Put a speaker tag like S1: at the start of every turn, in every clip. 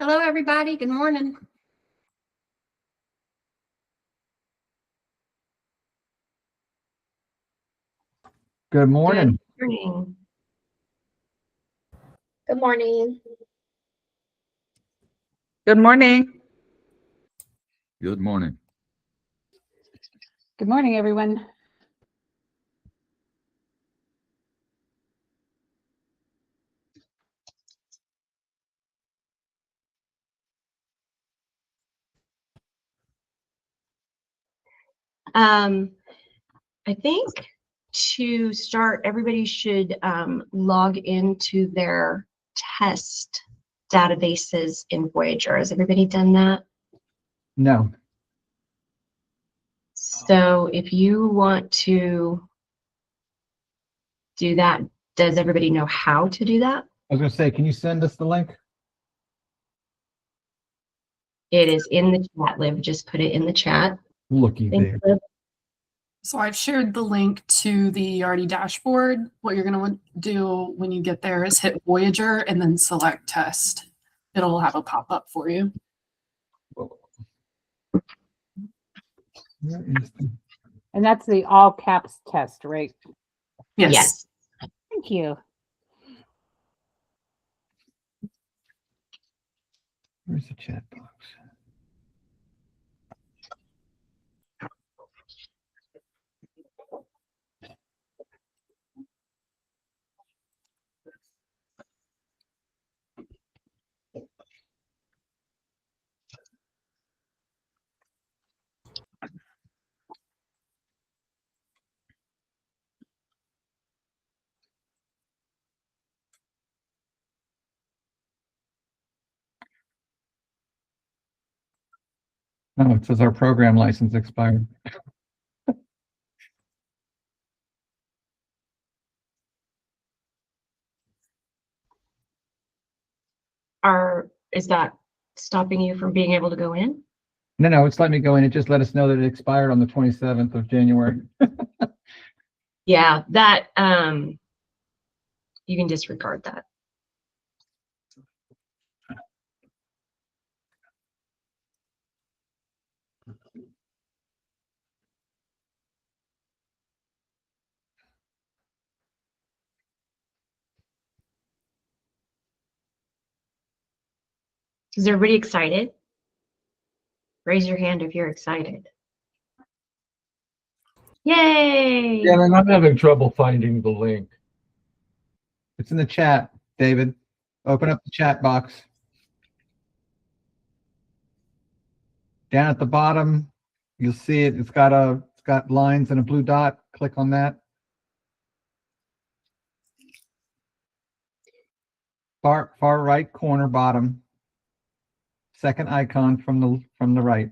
S1: Hello, everybody. Good morning.
S2: Good morning.
S1: Good morning.
S3: Good morning.
S4: Good morning.
S5: Good morning.
S6: Good morning, everyone.
S1: I think to start, everybody should log into their test databases in Voyager. Has everybody done that?
S2: No.
S1: So if you want to do that, does everybody know how to do that?
S2: I was going to say, can you send us the link?
S1: It is in the chat, Liv. Just put it in the chat.
S2: Looky
S1: Thanks,
S2: there.
S1: Liv.
S7: So I've shared the link to the Yardi dashboard. What you're going to do when you get there is hit Voyager and then select test. It'll have a pop-up for you.
S6: And that's the all caps test, right?
S7: Yes.
S6: Thank you.
S2: Where's the chat box? Oh, it says our program license expired.
S1: Is that stopping you from being able to go in?
S2: No, it's letting me go in. It just let us know that it expired on the 27th of January.
S1: Yeah, that you can disregard that. Is everybody excited? Raise your hand if you're excited. Yay!
S5: Yeah, and I'm having trouble finding the link.
S2: It's in the chat, David. Open up the chat box. Down at the bottom, you'll see it. It's got lines and a blue dot. Click on that. Far right corner bottom. Second icon from the right.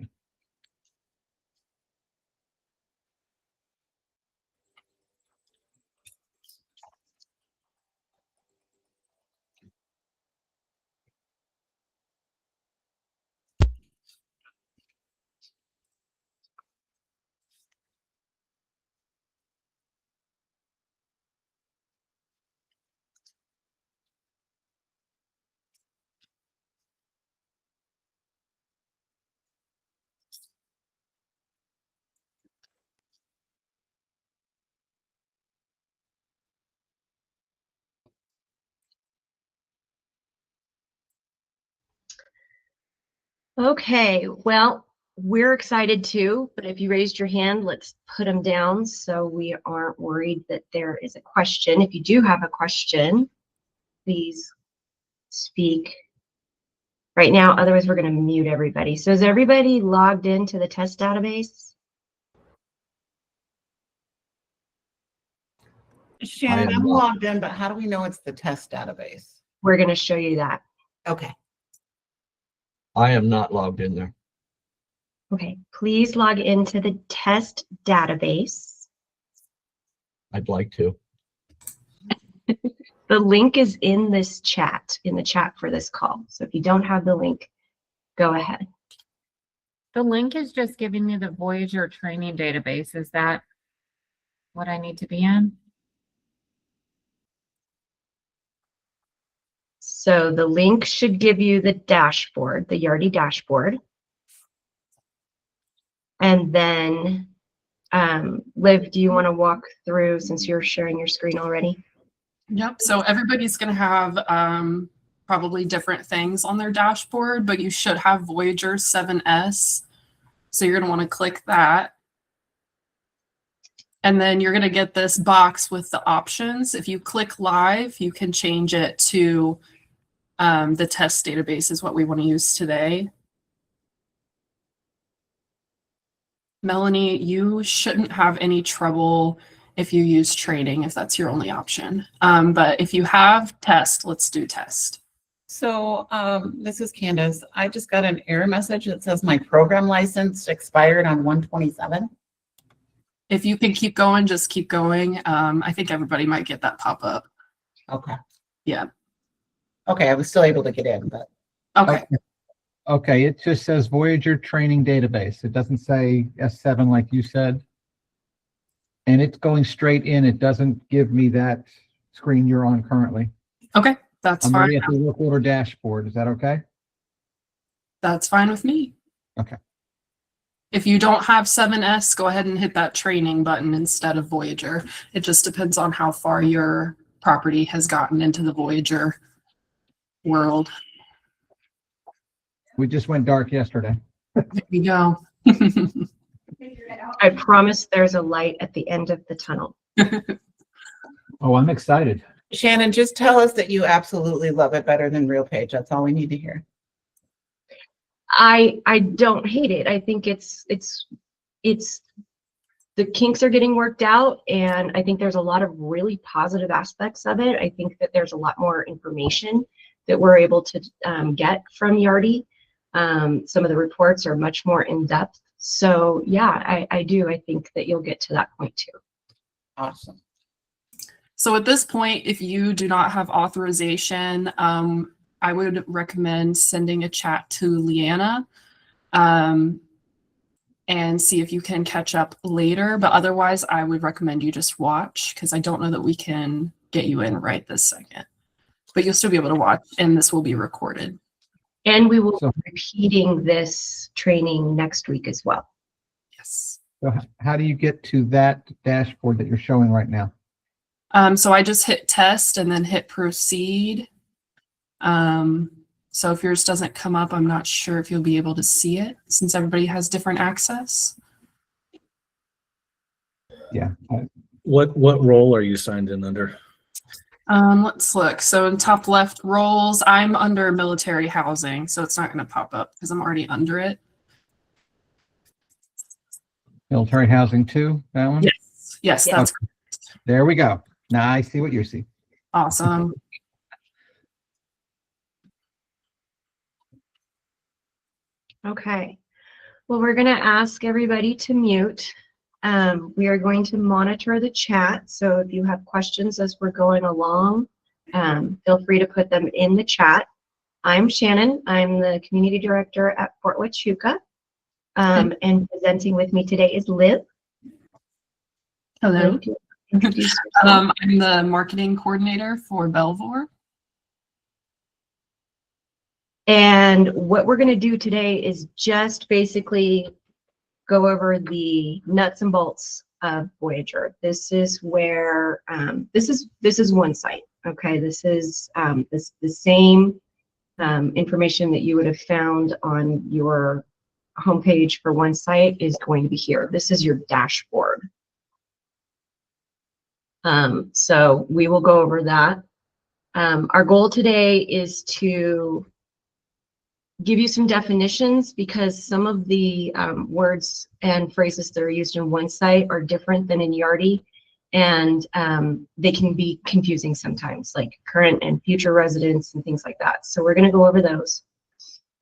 S1: Okay, well, we're excited too, but if you raised your hand, let's put them down so we aren't worried that there is a question. If you do have a question, please speak right now. Otherwise, we're going to mute everybody. So is everybody logged into the test database?
S4: Shannon, I'm logged in, but how do we know it's the test database?
S1: We're going to show you that.
S4: Okay.
S5: I am not logged in there.
S1: Okay, please log into the test database.
S5: I'd like to.
S1: The link is in this chat, in the chat for this call. So if you don't have the link, go ahead.
S3: The link is just giving me the Voyager training database. Is that what I need to be in?
S1: So the link should give you the dashboard, the Yardi dashboard. And then, Liv, do you want to walk through, since you're sharing your screen already?
S7: Yep. So everybody's going to have probably different things on their dashboard, but you should have Voyager 7S. So you're going to want to click that. And then you're going to get this box with the options. If you click live, you can change it to the test database is what we want to use today. Melanie, you shouldn't have any trouble if you use training, if that's your only option. But if you have test, let's do test.
S4: So this is Candace. I just got an error message that says my program license expired on 1/27.
S7: If you can keep going, just keep going. I think everybody might get that pop up.
S4: Okay.
S7: Yeah.
S4: Okay, I was still able to get in, but
S7: Okay.
S2: Okay, it just says Voyager training database. It doesn't say S7 like you said. And it's going straight in. It doesn't give me that screen you're on currently.
S7: Okay. That's
S2: I'm
S7: fine.
S2: already at the work order dashboard. Is that okay?
S7: That's fine with me.
S2: Okay.
S7: If you don't have 7S, go ahead and hit that training button instead of Voyager. It just depends on how far your property has gotten into the Voyager world.
S2: We just went dark yesterday.
S7: There you go.
S1: I promise there's a light at the end of the tunnel.
S2: Oh, I'm excited.
S4: Shannon, just tell us that you absolutely love it better than RealPage. That's all we need to hear.
S1: I don't hate it. I think it's the kinks are getting worked out, and I think there's a lot of really positive aspects of it. I think that there's a lot more information that we're able to get from Yardi. Some of the reports are much more in depth. So yeah, I do. I think that you'll get to that point too.
S4: Awesome.
S7: So at this point, if you do not have authorization, I would recommend sending a chat to Leanna and see if you can catch up later. But otherwise, I would recommend you just watch, because I don't know that we can get you in right this second. But you'll still be able to watch, and this will be recorded.
S1: And we will
S2: So-
S1: be repeating this training next week as well.
S7: Yes.
S2: So how do you get to that dashboard that you're showing right now?
S7: So I just hit test and then hit proceed. So if yours doesn't come up, I'm not sure if you'll be able to see it since everybody has different access.
S2: Yeah.
S8: What role are you signed in under?
S7: Let's look. So in top left roles, I'm under military housing, so it's not going to pop up because I'm already under it.
S2: Military housing 2, that one?
S7: Yes. Yes,
S1: Yeah.
S7: that's
S2: There we go. Now I see what you see.
S7: awesome.
S1: Okay. Well, we're going to ask everybody to mute. We are going to monitor the chat. So if you have questions as we're going along, feel free to put them in the chat. I'm Shannon. I'm the community director at Fort Huachuca. And presenting with me today is Liv.
S7: Hello.
S1: Liv, do you introduce yourself?
S7: I'm the marketing coordinator for Belvoir.
S1: And what we're going to do today is just basically go over the nuts and bolts of Voyager. This is where this is one site. Okay, this is the same information that you would have found on your homepage for one site is going to be here. This is your dashboard. So we will go over that. Our goal today is to give you some definitions, because some of the words and phrases that are used in one site are different than in Yardi, and they can be confusing sometimes, like current and future residents and things like that. So we're going to go over those.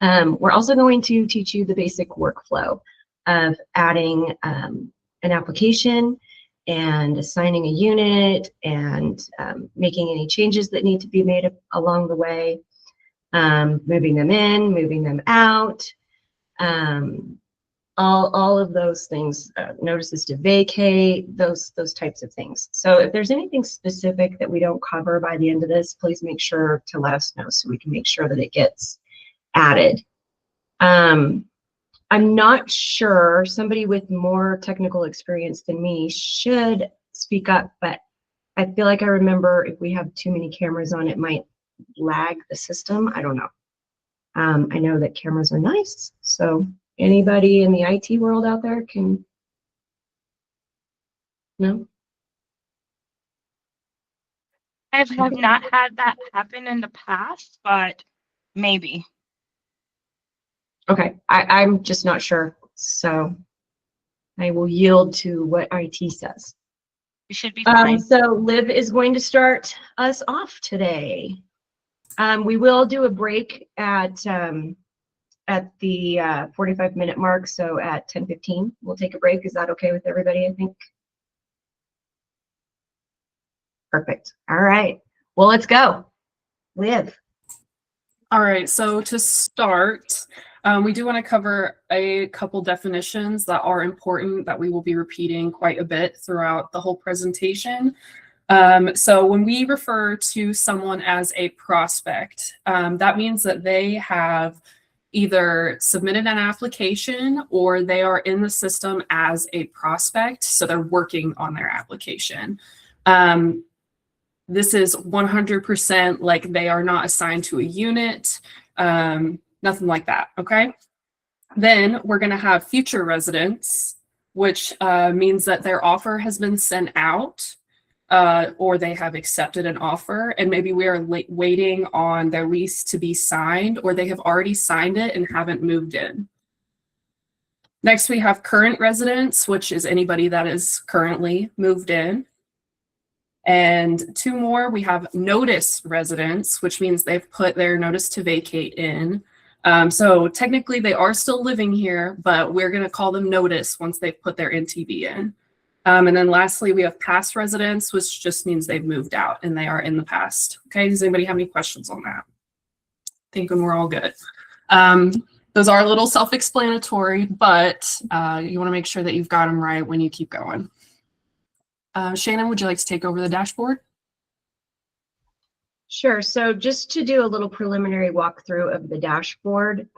S1: We're also going to teach you the basic workflow of adding an application and assigning a unit and making any changes that need to be made along the way. Moving them in, moving them out, all of those things, notices to vacate, those types of things. So if there's anything specific that we don't cover by the end of this, please make sure to let us know so we can make sure that it gets added. I'm not sure, somebody with more technical experience than me should speak up, but I feel like I remember if we have too many cameras on, it might lag the system. I don't know. I know that cameras are nice, so anybody in the IT world out there can, no?
S9: I have not had that happen in the past, but maybe.
S1: Okay, I'm just not sure, so I will yield to what IT says.
S9: You should be fine.
S1: So Liv is going to start us off today. We will do a break at the 45-minute mark, so at 10:15 we'll take a break. Is that okay with everybody, I think? Perfect. All right. Well, let's go. Liv.
S7: All right, so to start, we do want to cover a couple definitions that are important that we will be repeating quite a bit throughout the whole presentation. So when we refer to someone as a prospect, that means that they have either submitted an application or they are in the system as a prospect, so they're working on their application. This is 100% like they are not assigned to a unit, nothing like that, okay? Then we're gonna have future residents, which means that their offer has been sent out or they have accepted an offer and maybe we are waiting on their lease to be signed or they have already signed it and haven't moved in. Next, we have current residents, which is anybody that is currently moved in. And two more, we have notice residents, which means they've put their notice to vacate in. So technically they are still living here, but we're going to call them notice once they've put their NTV in. And then lastly, we have past residents, which just means they've moved out and they are in the past. Okay, does anybody have any questions on that? Thinking we're all good. Those are a little self-explanatory, but you want to make sure that you've got them right when you keep going. Shannon, would you like to take over the dashboard?
S1: Sure. So just to do a little preliminary walkthrough of the dashboard,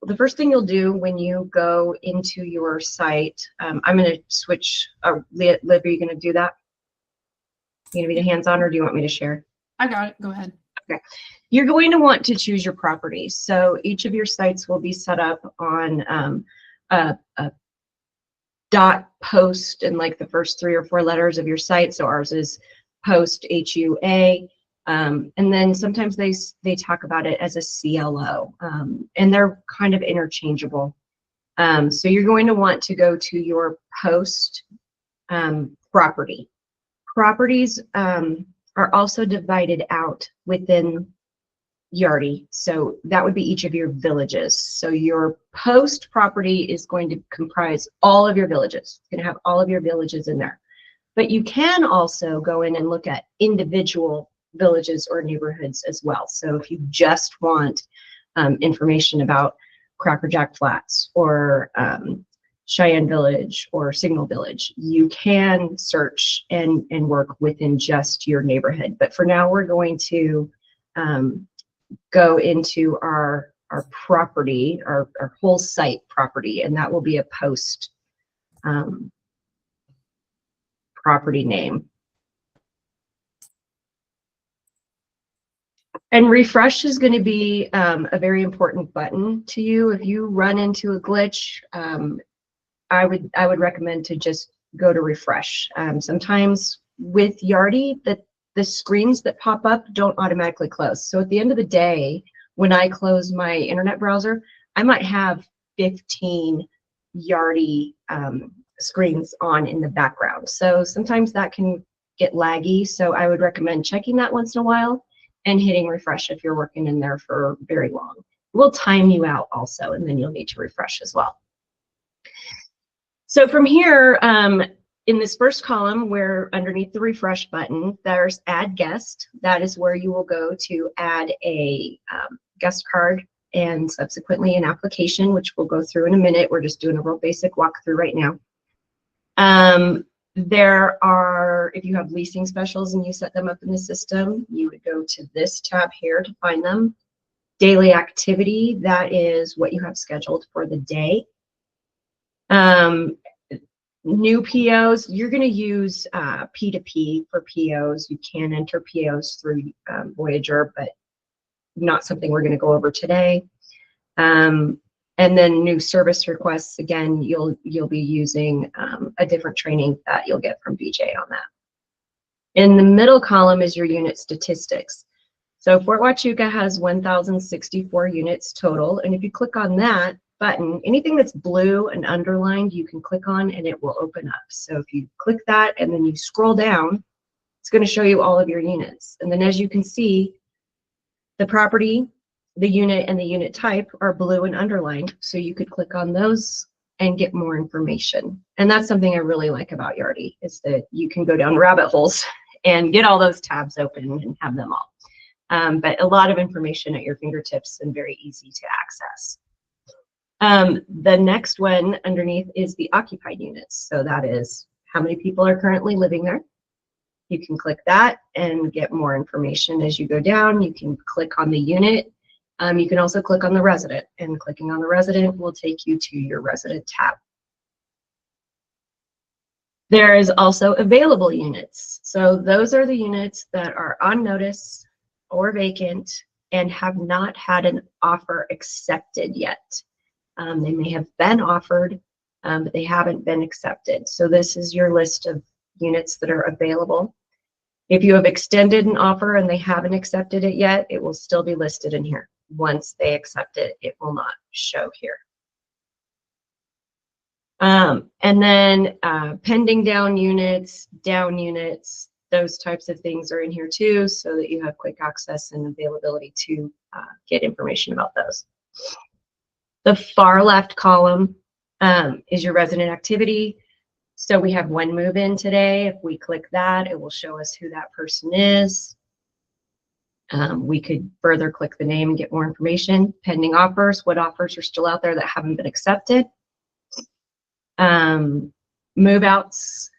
S1: the first thing you'll do when you go into your site, I'm going to switch. Liv, are you going to do that? You going to be the hands-on, or do you want me to share?
S7: I got it. Go ahead.
S1: Okay. You're going to want to choose your property. So each of your sites will be set up on a dot post and like the first 3 or 4 letters of your site. So ours is post HUA. And then sometimes they talk about it as a CLO, and they're kind of interchangeable. So you're going to want to go to your post property. Properties are also divided out within Yardi. So that would be each of your villages. So your post property is going to comprise all of your villages. It's going to have all of your villages in there. But you can also go in and look at individual villages or neighborhoods as well. So if you just want information about Cracker Jack Flats or Cheyenne Village or Signal Village, you can search and work within just your neighborhood. But for now, we're going to go into our property, our whole site property, and that will be a post property name. And refresh is going to be a very important button to you. If you run into a glitch, I would recommend to just go to refresh. Sometimes with Yardi, the screens that pop up don't automatically close. So at the end of the day, when I close my internet browser, I might have 15 Yardi screens on in the background. So sometimes that can get laggy. So I would recommend checking that once in a while and hitting refresh if you're working in there for very long. It will time you out also, and then you'll need to refresh as well. So from here, in this first column, where underneath the refresh button, there's add guest. That is where you will go to add a guest card and subsequently an application, which we'll go through in a minute. We're just doing a real basic walkthrough right now. There are, if you have leasing specials and you set them up in the system, you would go to this tab here to find them. Daily activity, that is what you have scheduled for the day. New POs, you're going to use P2P for POs. You can enter POs through Voyager, but not something we're going to go over today. And then new service requests, again, you'll be using a different training that you'll get from BJ on that. In the middle column is your unit statistics. So Fort Huachuca has 1,064 units total. And if you click on that button, anything that's blue and underlined, you can click on and it will open up. So if you click that and then you scroll down, it's going to show you all of your units. And then as you can see, the property, the unit, and the unit type are blue and underlined. So you could click on those and get more information. And that's something I really like about Yardi, is that you can go down rabbit holes and get all those tabs open and have them all. But a lot of information at your fingertips and very easy to access. The next one underneath is the occupied units. So that is how many people are currently living there. You can click that and get more information as you go down. You can click on the unit. You can also click on the resident, and clicking on the resident will take you to your resident tab. There is also available units. So those are the units that are on notice or vacant and have not had an offer accepted yet. They may have been offered, but they haven't been accepted. So this is your list of units that are available. If you have extended an offer and they haven't accepted it yet, it will still be listed in here. Once they accept it, it will not show here. And then pending down units, those types of things are in here too, so that you have quick access and availability to get information about those. The far left column is your resident activity. So we have one move-in today. If we click that, it will show us who that person is. We could further click the name and get more information. Pending offers, what offers are still out there that haven't been accepted. Move-outs,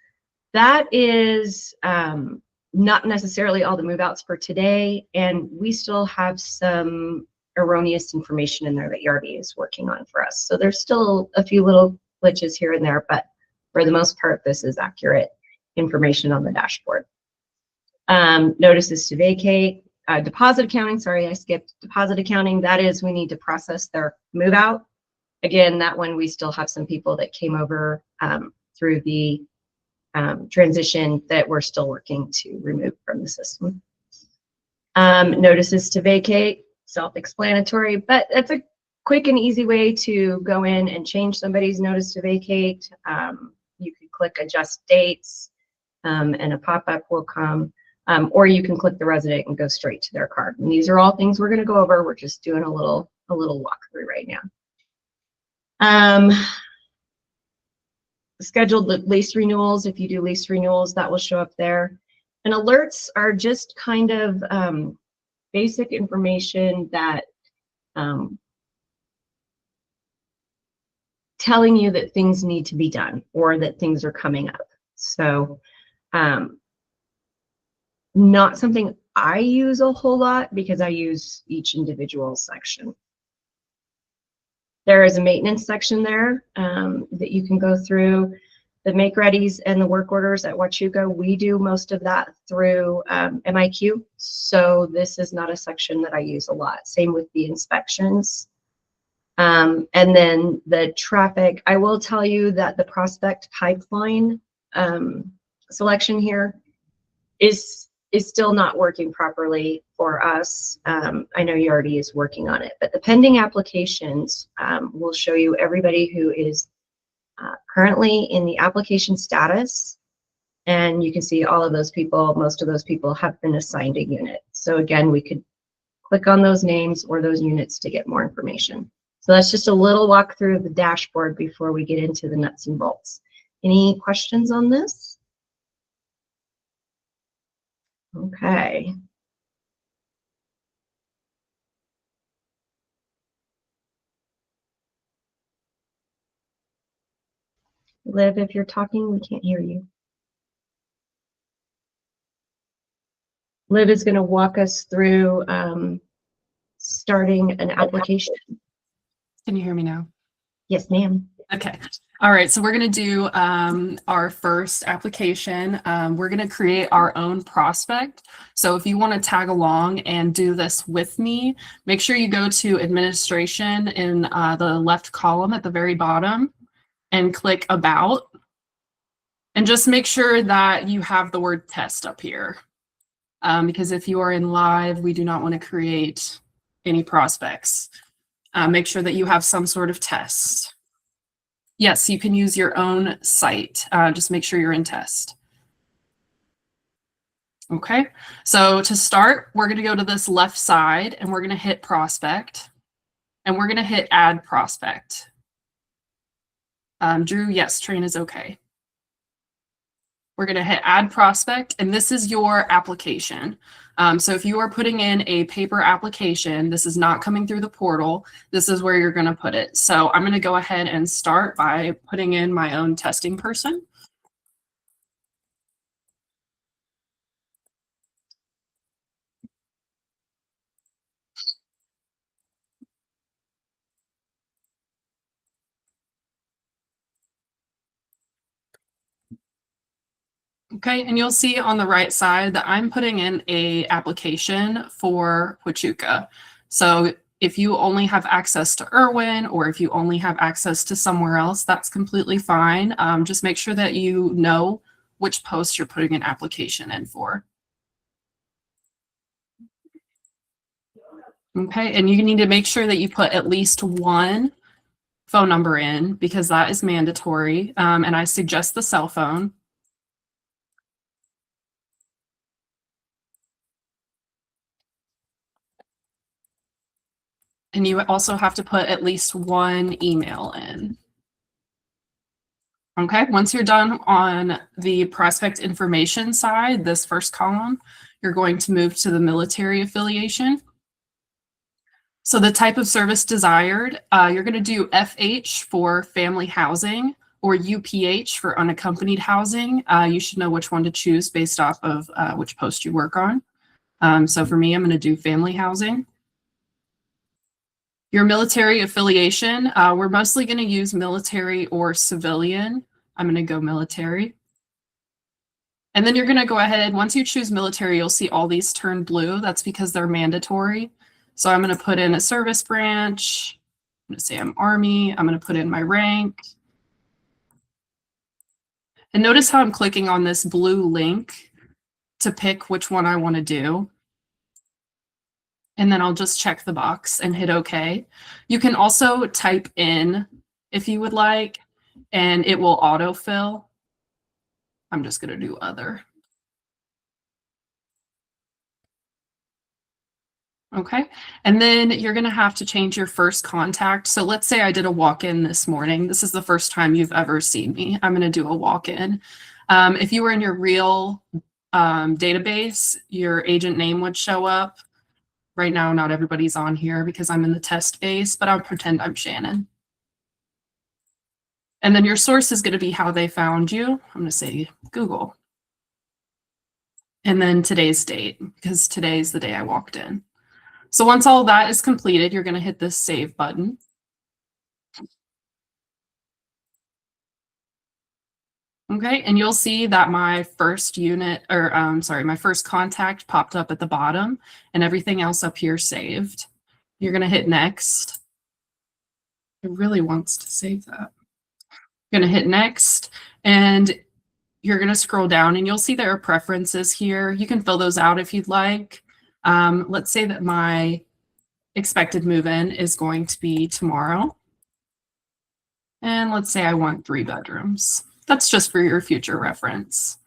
S1: that is not necessarily all the move-outs for today, and we still have some erroneous information in there that Yardi is working on for us. So there's still a few little glitches here and there, but for the most part, this is accurate information on the dashboard. Notices to vacate, deposit accounting, sorry, I skipped deposit accounting. That is, we need to process their move out. Again, that one, we still have some people that came over through the transition that we're still working to remove from the system. Notices to vacate, self-explanatory, but that's a quick and easy way to go in and change somebody's notice to vacate. You can click adjust dates and a pop-up will come, or you can click the resident and go straight to their card. And these are all things we're going to go over. We're just doing a little walkthrough right now. Scheduled lease renewals. If you do lease renewals, that will show up there. And alerts are just kind of basic information that telling you that things need to be done or that things are coming up. So not something I use a whole lot because I use each individual section. There is a maintenance section there that you can go through. The make readies and the work orders at Huachuca, we do most of that through MIQ. So this is not a section that I use a lot. Same with the inspections. And then the traffic, I will tell you that the prospect pipeline selection here is still not working properly for us. I know Yardi is working on it, but the pending applications will show you everybody who is currently in the application status. And you can see all of those people, most of those people have been assigned a unit. So again, we could click on those names or those units to get more information. So that's just a little walkthrough of the dashboard before we get into the nuts and bolts. Any questions on this? Okay. Liv, if you're talking, we can't hear you. Liv is going to walk us through starting an application.
S7: Can you hear me now?
S1: Yes, ma'am.
S7: Okay. All right. So we're going to do our first application. We're going to create our own prospect. So if you want to tag along and do this with me, make sure you go to administration in the left column at the very bottom and click about. And just make sure that you have the word test up here. Because if you are in live, we do not want to create any prospects. Make sure that you have some sort of test. Yes, you can use your own site. Just make sure you're in test. Okay, so to start, we're going to go to this left side and we're going to hit prospect and we're going to hit add prospect. Drew, yes, train is okay. We're going to hit add prospect and this is your application. So if you are putting in a paper application, this is not coming through the portal. This is where you're going to put it. So I'm going to go ahead and start by putting in my own testing person. Okay, and you'll see on the right side that I'm putting in a application for Huachuca. So if you only have access to Irwin or if you only have access to somewhere else, that's completely fine. Just make sure that you know which post you're putting an application in for. Okay, and you need to make sure that you put at least one phone number in because that is mandatory. And I suggest the cell phone. And you also have to put at least one email in. Okay, once you're done on the prospect information side, this first column, you're going to move to the military affiliation. So the type of service desired, you're going to do FH for family housing or UPH for unaccompanied housing. You should know which one to choose based off of which post you work on. So for me, I'm going to do family housing. Your military affiliation, we're mostly going to use military or civilian. I'm going to go military. And then you're going to go ahead, once you choose military, you'll see all these turn blue. That's because they're mandatory. So I'm going to put in a service branch. I'm going to say I'm Army. I'm going to put in my rank. And notice how I'm clicking on this blue link to pick which one I want to do. And then I'll just check the box and hit OK. You can also type in if you would like, and it will autofill. I'm just going to do other. Okay, and then you're going to have to change your first contact. So let's say I did a walk-in this morning. This is the first time you've ever seen me. I'm going to do a walk-in. If you were in your real database, your agent name would show up. Right now, not everybody's on here because I'm in the test base, but I'll pretend I'm Shannon. And then your source is going to be how they found you. I'm going to say Google. And then today's date, because today's the day I walked in. So once all that is completed, you're going to hit this save button. Okay, and you'll see that my first unit, or my first contact popped up at the bottom and everything else up here saved. You're going to hit next. It really wants to save that. You're going to hit next and you're going to scroll down and you'll see there are preferences here. You can fill those out if you'd like. Let's say that my expected move-in is going to be tomorrow. And let's say I want 3 bedrooms. That's just for your future reference.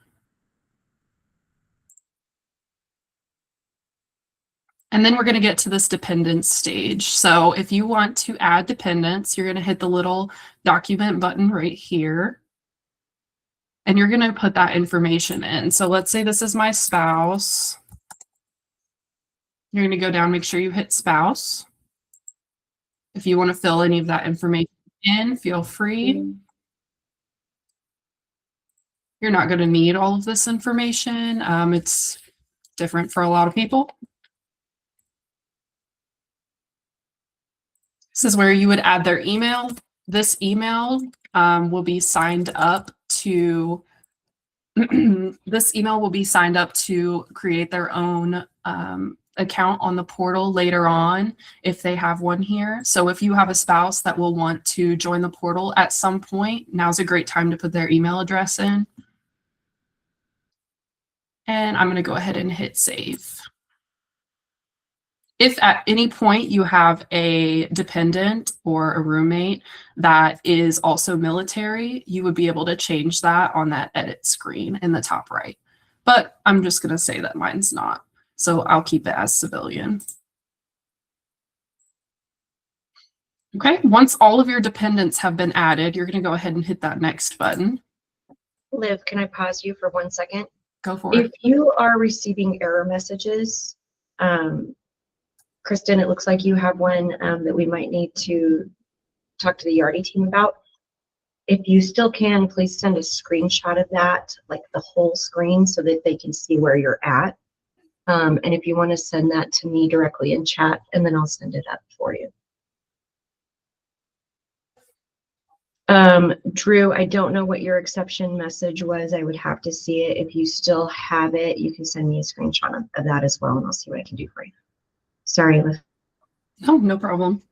S7: And then we're going to get to this dependents stage. So if you want to add dependents, you're going to hit the little document button right here. And you're going to put that information in. So let's say this is my spouse. You're going to go down, make sure you hit spouse. If you want to fill any of that information in, feel free. You're not going to need all of this information. It's different for a lot of people. This is where you would add their email. This email will be signed up to this email will be signed up to create their own account on the portal later on if they have one here. So if you have a spouse that will want to join the portal at some point, now's a great time to put their email address in. And I'm going to go ahead and hit save. If at any point you have a dependent or a roommate that is also military, you would be able to change that on that edit screen in the top right. But I'm just going to say that mine's not. So I'll keep it as civilian. Okay, once all of your dependents have been added, you're going to go ahead and hit that next button.
S1: Liv, can I pause you for 1 second?
S7: Go for it.
S1: If you are receiving error messages, Kristen, it looks like you have one that we might need to talk to the Yardi team about. If you still can, please send a screenshot of that, like the whole screen, so that they can see where you're at. And if you want to send that to me directly in chat, and then I'll send it up for you. Drew, I don't know what your exception message was. I would have to see it. If you still have it, you can send me a screenshot of that as well, and I'll see what I can do for you. Sorry, Liv.
S7: Oh, no problem.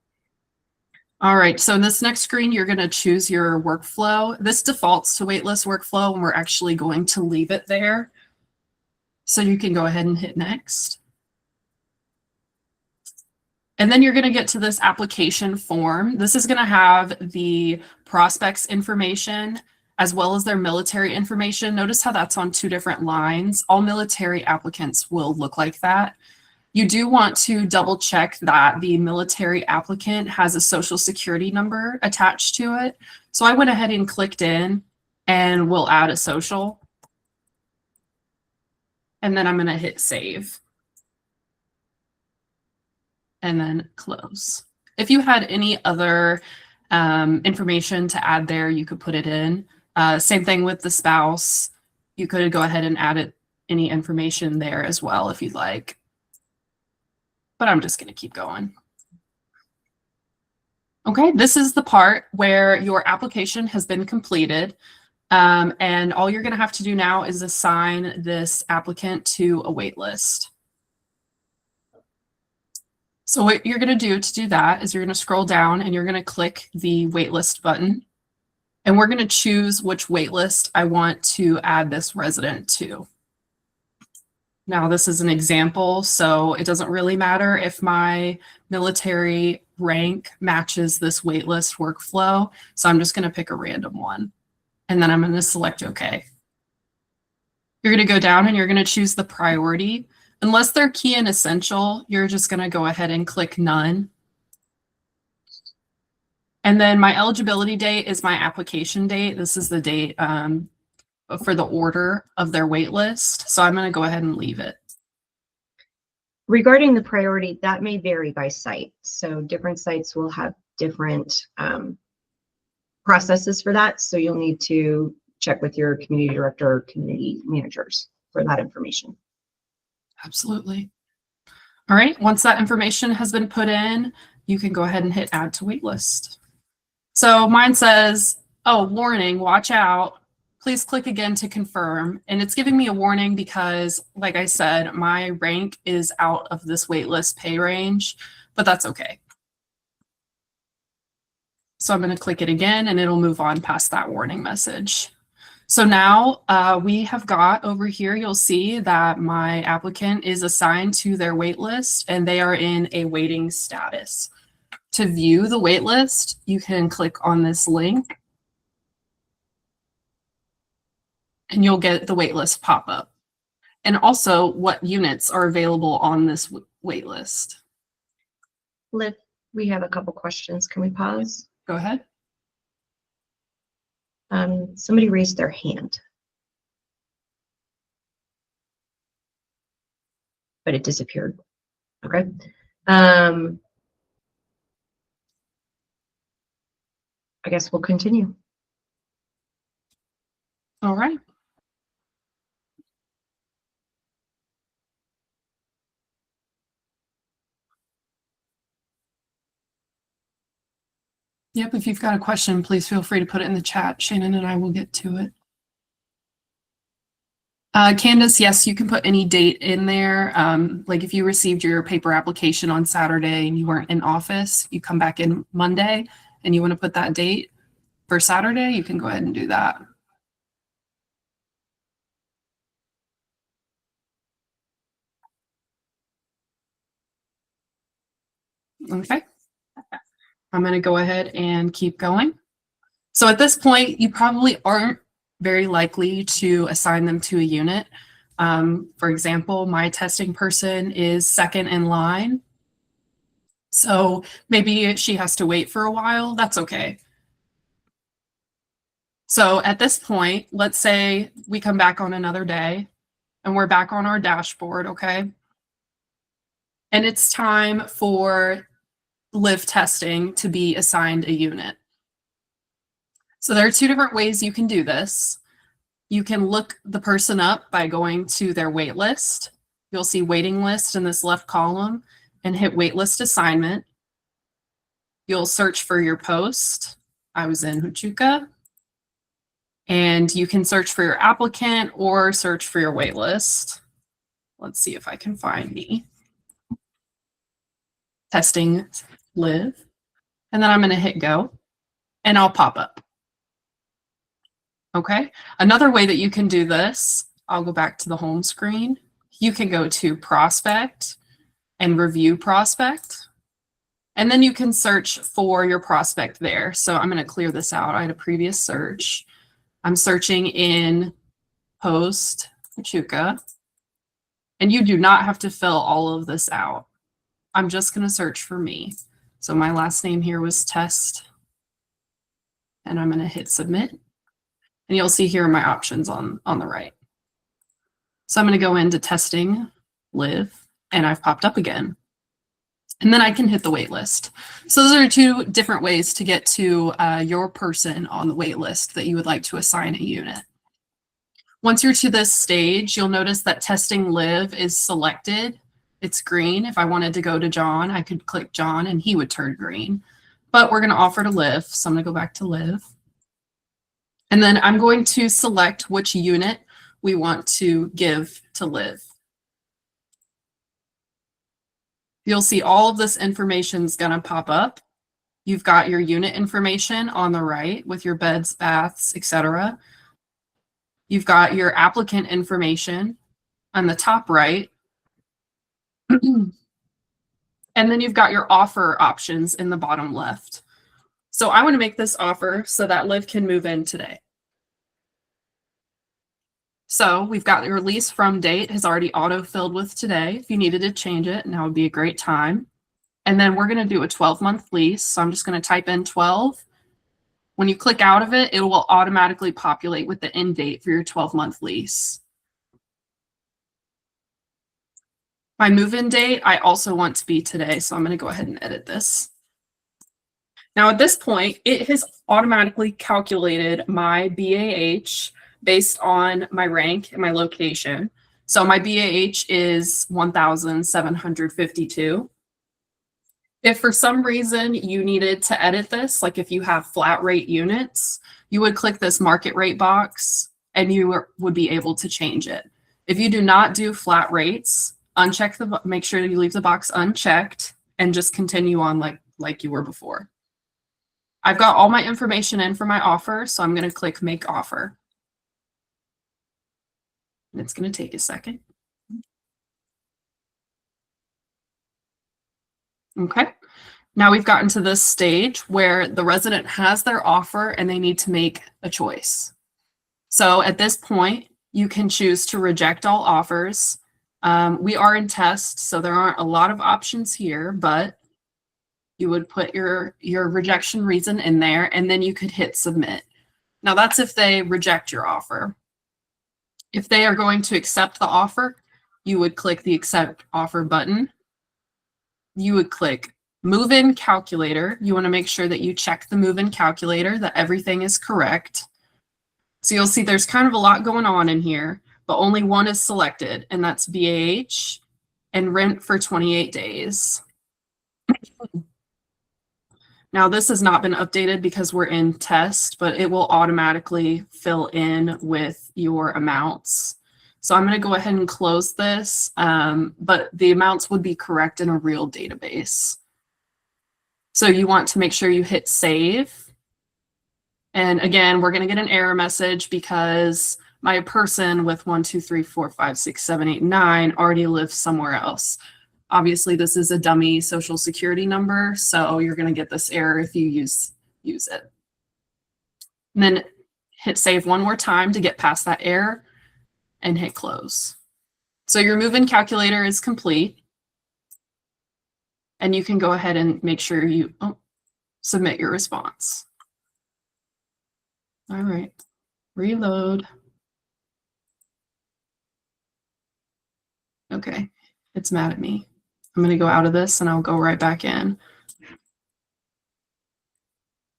S7: All right, so in this next screen, you're going to choose your workflow. This defaults to waitlist workflow, and we're actually going to leave it there. So you can go ahead and hit next. And then you're going to get to this application form. This is going to have the prospects information as well as their military information. Notice how that's on 2 different lines. All military applicants will look like that. You do want to double check that the military applicant has a social security number attached to it. So I went ahead and clicked in and we'll add a social. And then I'm going to hit save. And then close. If you had any other information to add there, you could put it in. Same thing with the spouse. You could go ahead and add any information there as well if you'd like. But I'm just going to keep going. Okay, this is the part where your application has been completed. And all you're going to have to do now is assign this applicant to a wait list. So what you're going to do that is you're going to scroll down and you're going to click the waitlist button. And we're going to choose which waitlist I want to add this resident to. Now, this is an example, so it doesn't really matter if my military rank matches this waitlist workflow. So I'm just going to pick a random one. And then I'm going to select OK. You're going to go down and you're going to choose the priority. Unless they're key and essential, you're just going to go ahead and click none. And then my eligibility date is my application date. This is the date for the order of their wait list. So I'm going to go ahead and leave it.
S1: Regarding the priority, that may vary by site. So different sites will have different processes for that. So you'll need to check with your community director or community managers for that information.
S7: Absolutely. All right, once that information has been put in, you can go ahead and hit add to waitlist. So mine says, oh, warning, watch out. Please click again to confirm. And it's giving me a warning because, like I said, my rank is out of this waitlist pay range, but that's okay. So I'm going to click it again and it'll move on past that warning message. So now we have got over here, you'll see that my applicant is assigned to their wait list and they are in a waiting status. To view the wait list, you can click on this link and you'll get the wait list pop up. And also what units are available on this wait list.
S1: Liv, we have a couple questions. Can we pause?
S7: Go ahead.
S1: Somebody raised their hand. But it disappeared. Okay. I guess we'll continue.
S7: All right. Yep, if you've got a question, please feel free to put it in the chat. Shannon and I will get to it. Candace, yes, you can put any date in there. Like if you received your paper application on Saturday and you weren't in office, you come back in Monday and you want to put that date for Saturday, you can go ahead and do that. Okay. I'm going to go ahead and keep going. So at this point, you probably aren't very likely to assign them to a unit. For example, my testing person is second in line. So maybe she has to wait for a while. That's okay. So at this point, let's say we come back on another day and we're back on our dashboard, okay? And it's time for live testing to be assigned a unit. So there are two different ways you can do this. You can look the person up by going to their wait list. You'll see waiting list in this left column and hit wait list assignment. You'll search for your post. I was in Huachuca. And you can search for your applicant or search for your wait list. Let's see if I can find me. Testing live. And then I'm going to hit go and I'll pop up. Okay. Another way that you can do this, I'll go back to the home screen. You can go to prospect and review prospect. And then you can search for your prospect there. So I'm going to clear this out. I had a previous search. I'm searching in post Huachuca. And you do not have to fill all of this out. I'm just going to search for me. So my last name here was Test. And I'm going to hit submit. And you'll see here are my options on the right. So I'm going to go into testing live and I've popped up again. And then I can hit the wait list. So those are two different ways to get to your person on the wait list that you would like to assign a unit. Once you're to this stage, you'll notice that testing live is selected. It's green. If I wanted to go to John, I could click John and he would turn green. But we're going to offer to live. So I'm going to go back to live. And then I'm going to select which unit we want to give to live. You'll see all of this information is going to pop up. You've got your unit information on the right with your beds, baths, etc. You've got your applicant information on the top right. And then you've got your offer options in the bottom left. So I want to make this offer so that Liv can move in today. So we've got your lease from date has already auto-filled with today. If you needed to change it, now would be a great time. And then we're going to do a 12-month lease. So I'm just going to type in 12. When you click out of it, it will automatically populate with the end date for your 12-month lease. My move-in date, I also want to be today. So I'm going to go ahead and edit this. Now at this point, it has automatically calculated my BAH based on my rank and my location. So my BAH is 1,752. If for some reason you needed to edit this, like if you have flat rate units, you would click this market rate box and you would be able to change it. If you do not do flat rates, make sure you leave the box unchecked and just continue on like you were before. I've got all my information in for my offer, so I'm going to click make offer. And it's going to take a second. Okay. Now we've gotten to this stage where the resident has their offer and they need to make a choice. So at this point, you can choose to reject all offers. We are in test, so there aren't a lot of options here, but you would put your rejection reason in there and then you could hit submit. Now that's if they reject your offer. If they are going to accept the offer, you would click the accept offer button. You would click move-in calculator. You want to make sure that you check the move-in calculator, that everything is correct. So you'll see there's kind of a lot going on in here, but only one is selected, and that's BAH and rent for 28 days. Now, this has not been updated because we're in test, but it will automatically fill in with your amounts. So I'm going to go ahead and close this, but the amounts would be correct in a real database. So you want to make sure you hit save. And again, we're going to get an error message because my person with 1, 2, 3, 4, 5, 6, 7, 8, 9 already lives somewhere else. Obviously, this is a dummy social security number, so you're going to get this error if you use it. And then hit save one more time to get past that error and hit close. So your move-in calculator is complete. And you can go ahead and make sure you submit your response. All right, reload. Okay, it's mad at me. I'm going to go out of this and I'll go right back in.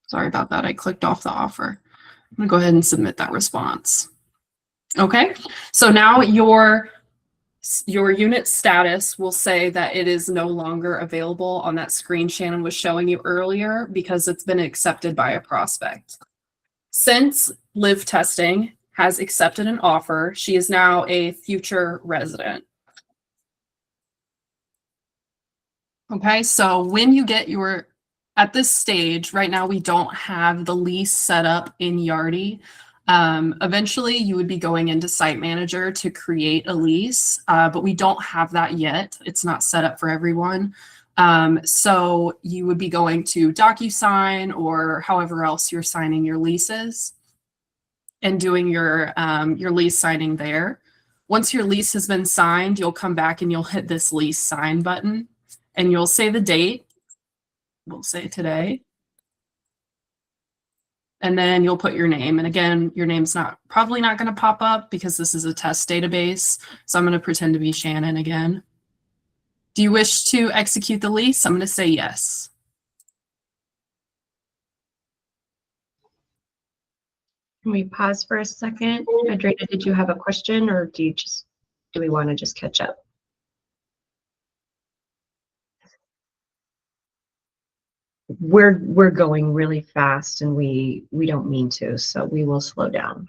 S7: Sorry about that. I clicked off the offer. I'm going to go ahead and submit that response. Okay, so now your unit status will say that it is no longer available on that screen Shannon was showing you earlier because it's been accepted by a prospect. Since Live Testing has accepted an offer, she is now a future resident. Okay, so when you get at this stage, right now we don't have the lease set up in Yardi. Eventually you would be going into Site Manager to create a lease, but we don't have that yet. It's not set up for everyone. So you would be going to DocuSign or however else you're signing your leases and doing your lease signing there. Once your lease has been signed, you'll come back and you'll hit this lease sign button and you'll say the date. We'll say today. And then you'll put your name. And again, your name's probably not going to pop up because this is a test database. So I'm going to pretend to be Shannon again. Do you wish to execute the lease? I'm going to say yes.
S1: Can we pause for a second? Adrena, did you have a question or do we want to just catch up? We're going really fast and we don't mean to, so we will slow down.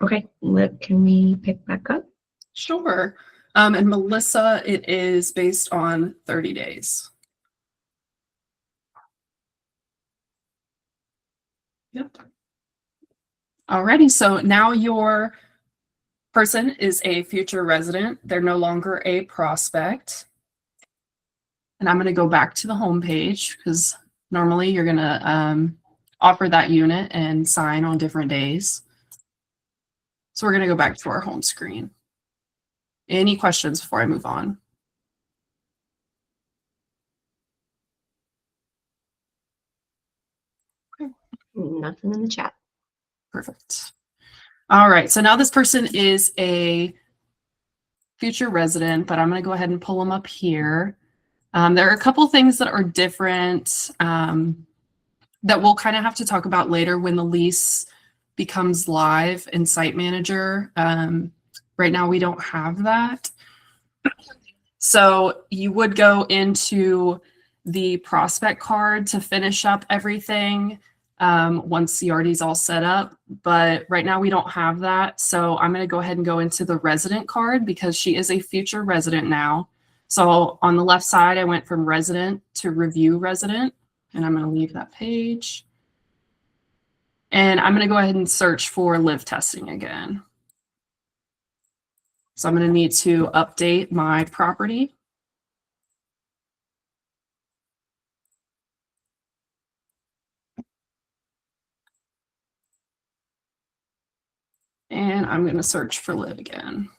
S1: Okay, can we pick back up?
S7: Sure. And Melissa, it is based on 30 days. Yep. Alrighty, so now your person is a future resident. They're no longer a prospect. And I'm going to go back to the home page because normally you're going to offer that unit and sign on different days. So we're going to go back to our home screen. Any questions before I move on?
S1: Nothing in the chat.
S7: Perfect. All right, so now this person is a future resident, but I'm going to go ahead and pull them up here. There are a couple things that are different that we'll kind of have to talk about later when the lease becomes live in Site Manager. Right now we don't have that. So you would go into the prospect card to finish up everything once Yardi's all set up. But right now we don't have that. So I'm going to go ahead and go into the resident card because she is a future resident now. So on the left side, I went from resident to review resident, and I'm going to leave that page. And I'm going to go ahead and search for Live Testing again. So I'm going to need to update my property. And I'm going to search for Live again.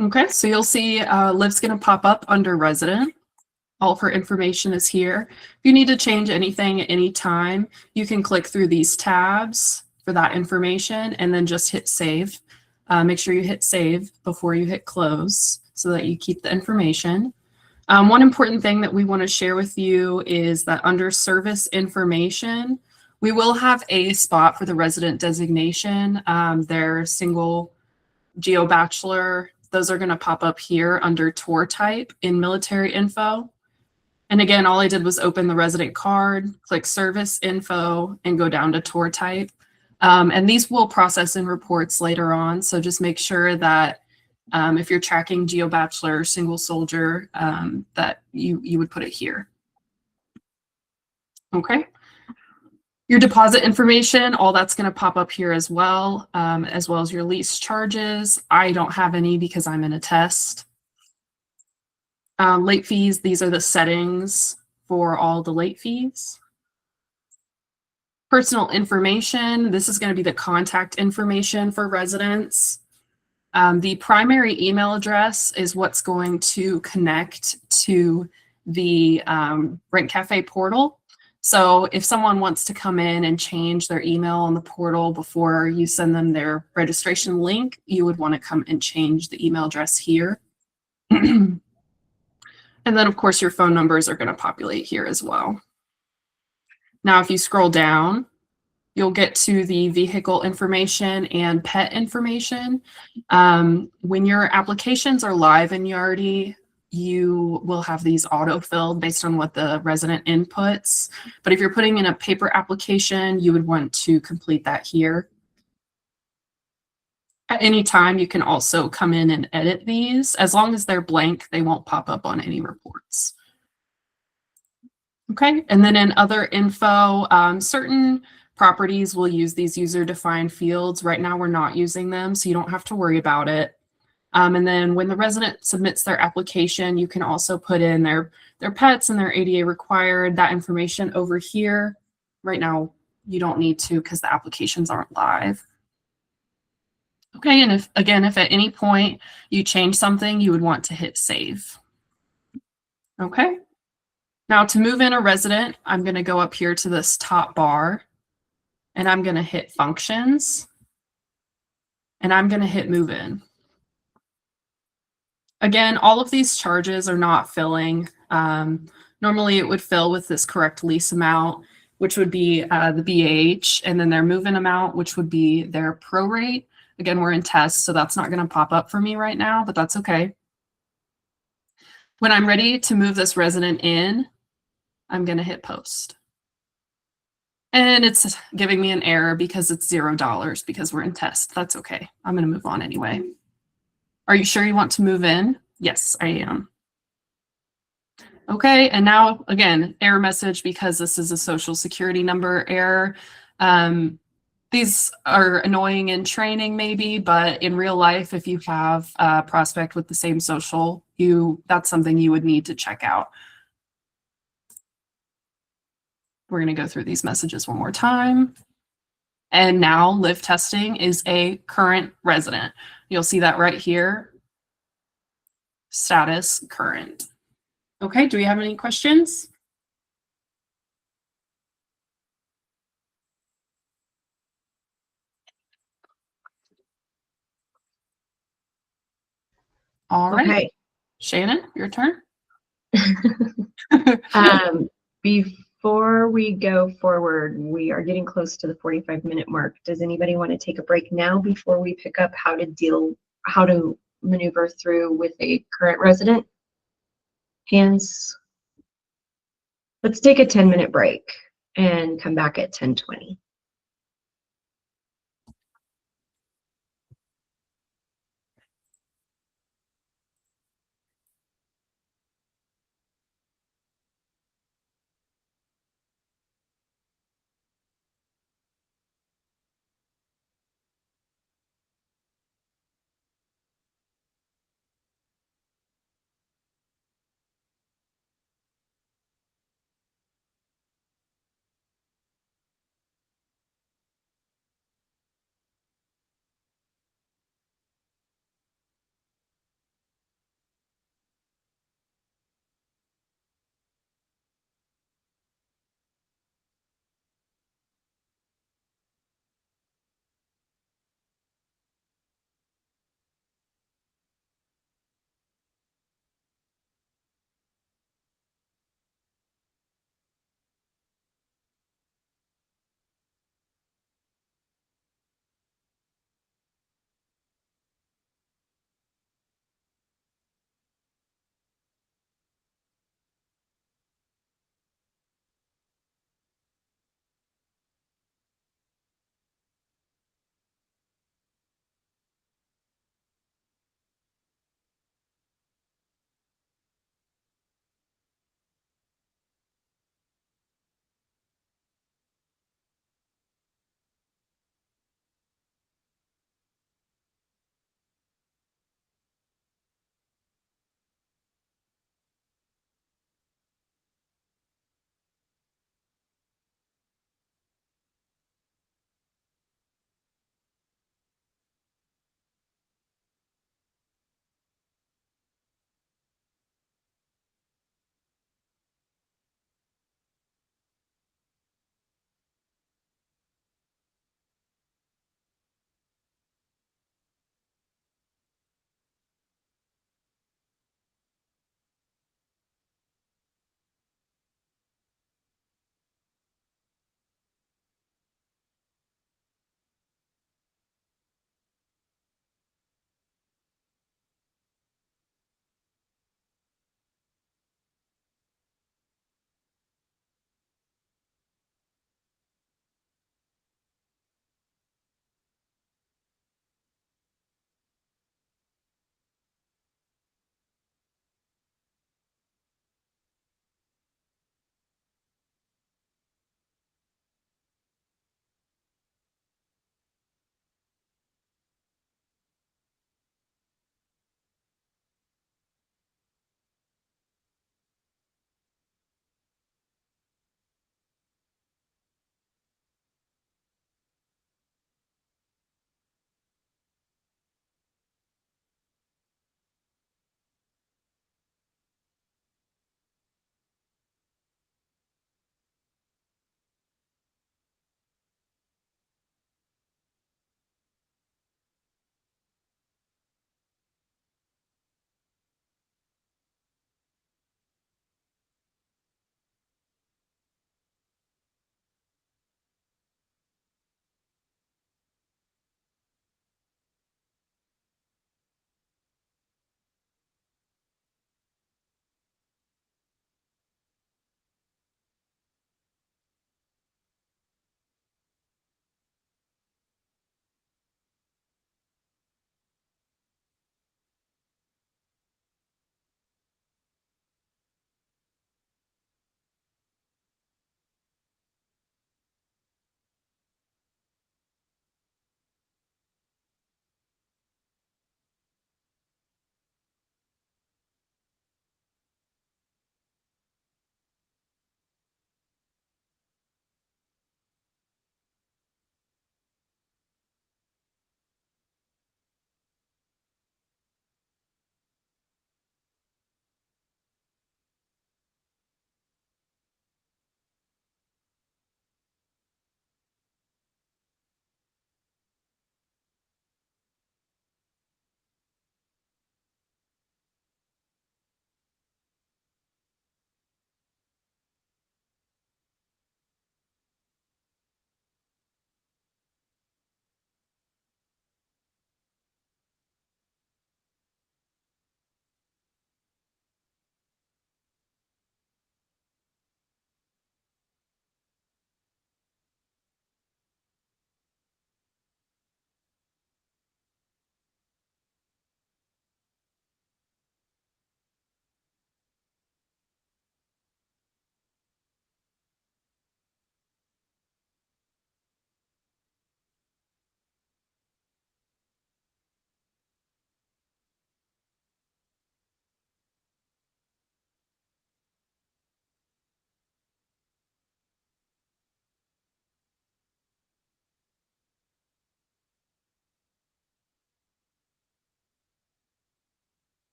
S7: Okay, so you'll see Liv's going to pop up under resident. All of her information is here. If you need to change anything at any time, you can click through these tabs for that information and then just hit save. Make sure you hit save before you hit close so that you keep the information. One important thing that we want to share with you is that under service information, we will have a spot for the resident designation. Their single geo bachelor, those are going to pop up here under tour type in military info. And again, all I did was open the resident card, click service info, and go down to tour type. And these will process in reports later on. So just make sure that if you're tracking Geo Bachelor, Single Soldier, that you would put it here. Okay. Your deposit information, all that's going to pop up here as well as your lease charges. I don't have any because I'm in a test. Late fees, these are the settings for all the late fees. Personal information, this is going to be the contact information for residents. The primary email address is what's going to connect to the Rent Cafe portal. So if someone wants to come in and change their email on the portal before you send them their registration link, you would want to come and change the email address here. And then, of course, your phone numbers are going to populate here as well. Now, if you scroll down, you'll get to the vehicle information and pet information. When your applications are live in Yardi, you will have these auto-filled based on what the resident inputs. But if you're putting in a paper application, you would want to complete that here. At any time, you can also come in and edit these. As long as they're blank, they won't pop up on any reports. Okay, and then in other info, certain properties will use these user-defined fields. Right now, we're not using them, so you don't have to worry about it. And then when the resident submits their application, you can also put in their pets and their ADA required, that information over here. Right now, you don't need to because the applications aren't live. Okay, and if at any point you change something, you would want to hit save. Okay. Now to move in a resident, I'm going to go up here to this top bar and I'm going to hit functions and I'm going to hit move in. Again, all of these charges are not filling. Normally it would fill with this correct lease amount, which would be the BH, and then their move-in amount, which would be their prorate. Again, we're in test, so that's not going to pop up for me right now, but that's okay. When I'm ready to move this resident in, I'm going to hit post. And it's giving me an error because it's $0 because we're in test. That's okay. I'm going to move on anyway. Are you sure you want to move in? Yes, I am. Okay, and now again, error message because this is a social security number error. These are annoying in training maybe, but in real life, if you have a prospect with the same social, that's something you would need to check out. We're going to go through these messages one more time. And now live testing is a current resident. You'll see that right here. Status current. Okay, do we have any questions? All right.
S1: Okay.
S7: Shannon, your turn.
S1: Before we go forward, we are getting close to the 45-minute mark. Does anybody want to take a break now before we pick up how to maneuver through with a current resident? Hands. Let's take a 10-minute break and come back at 10:20.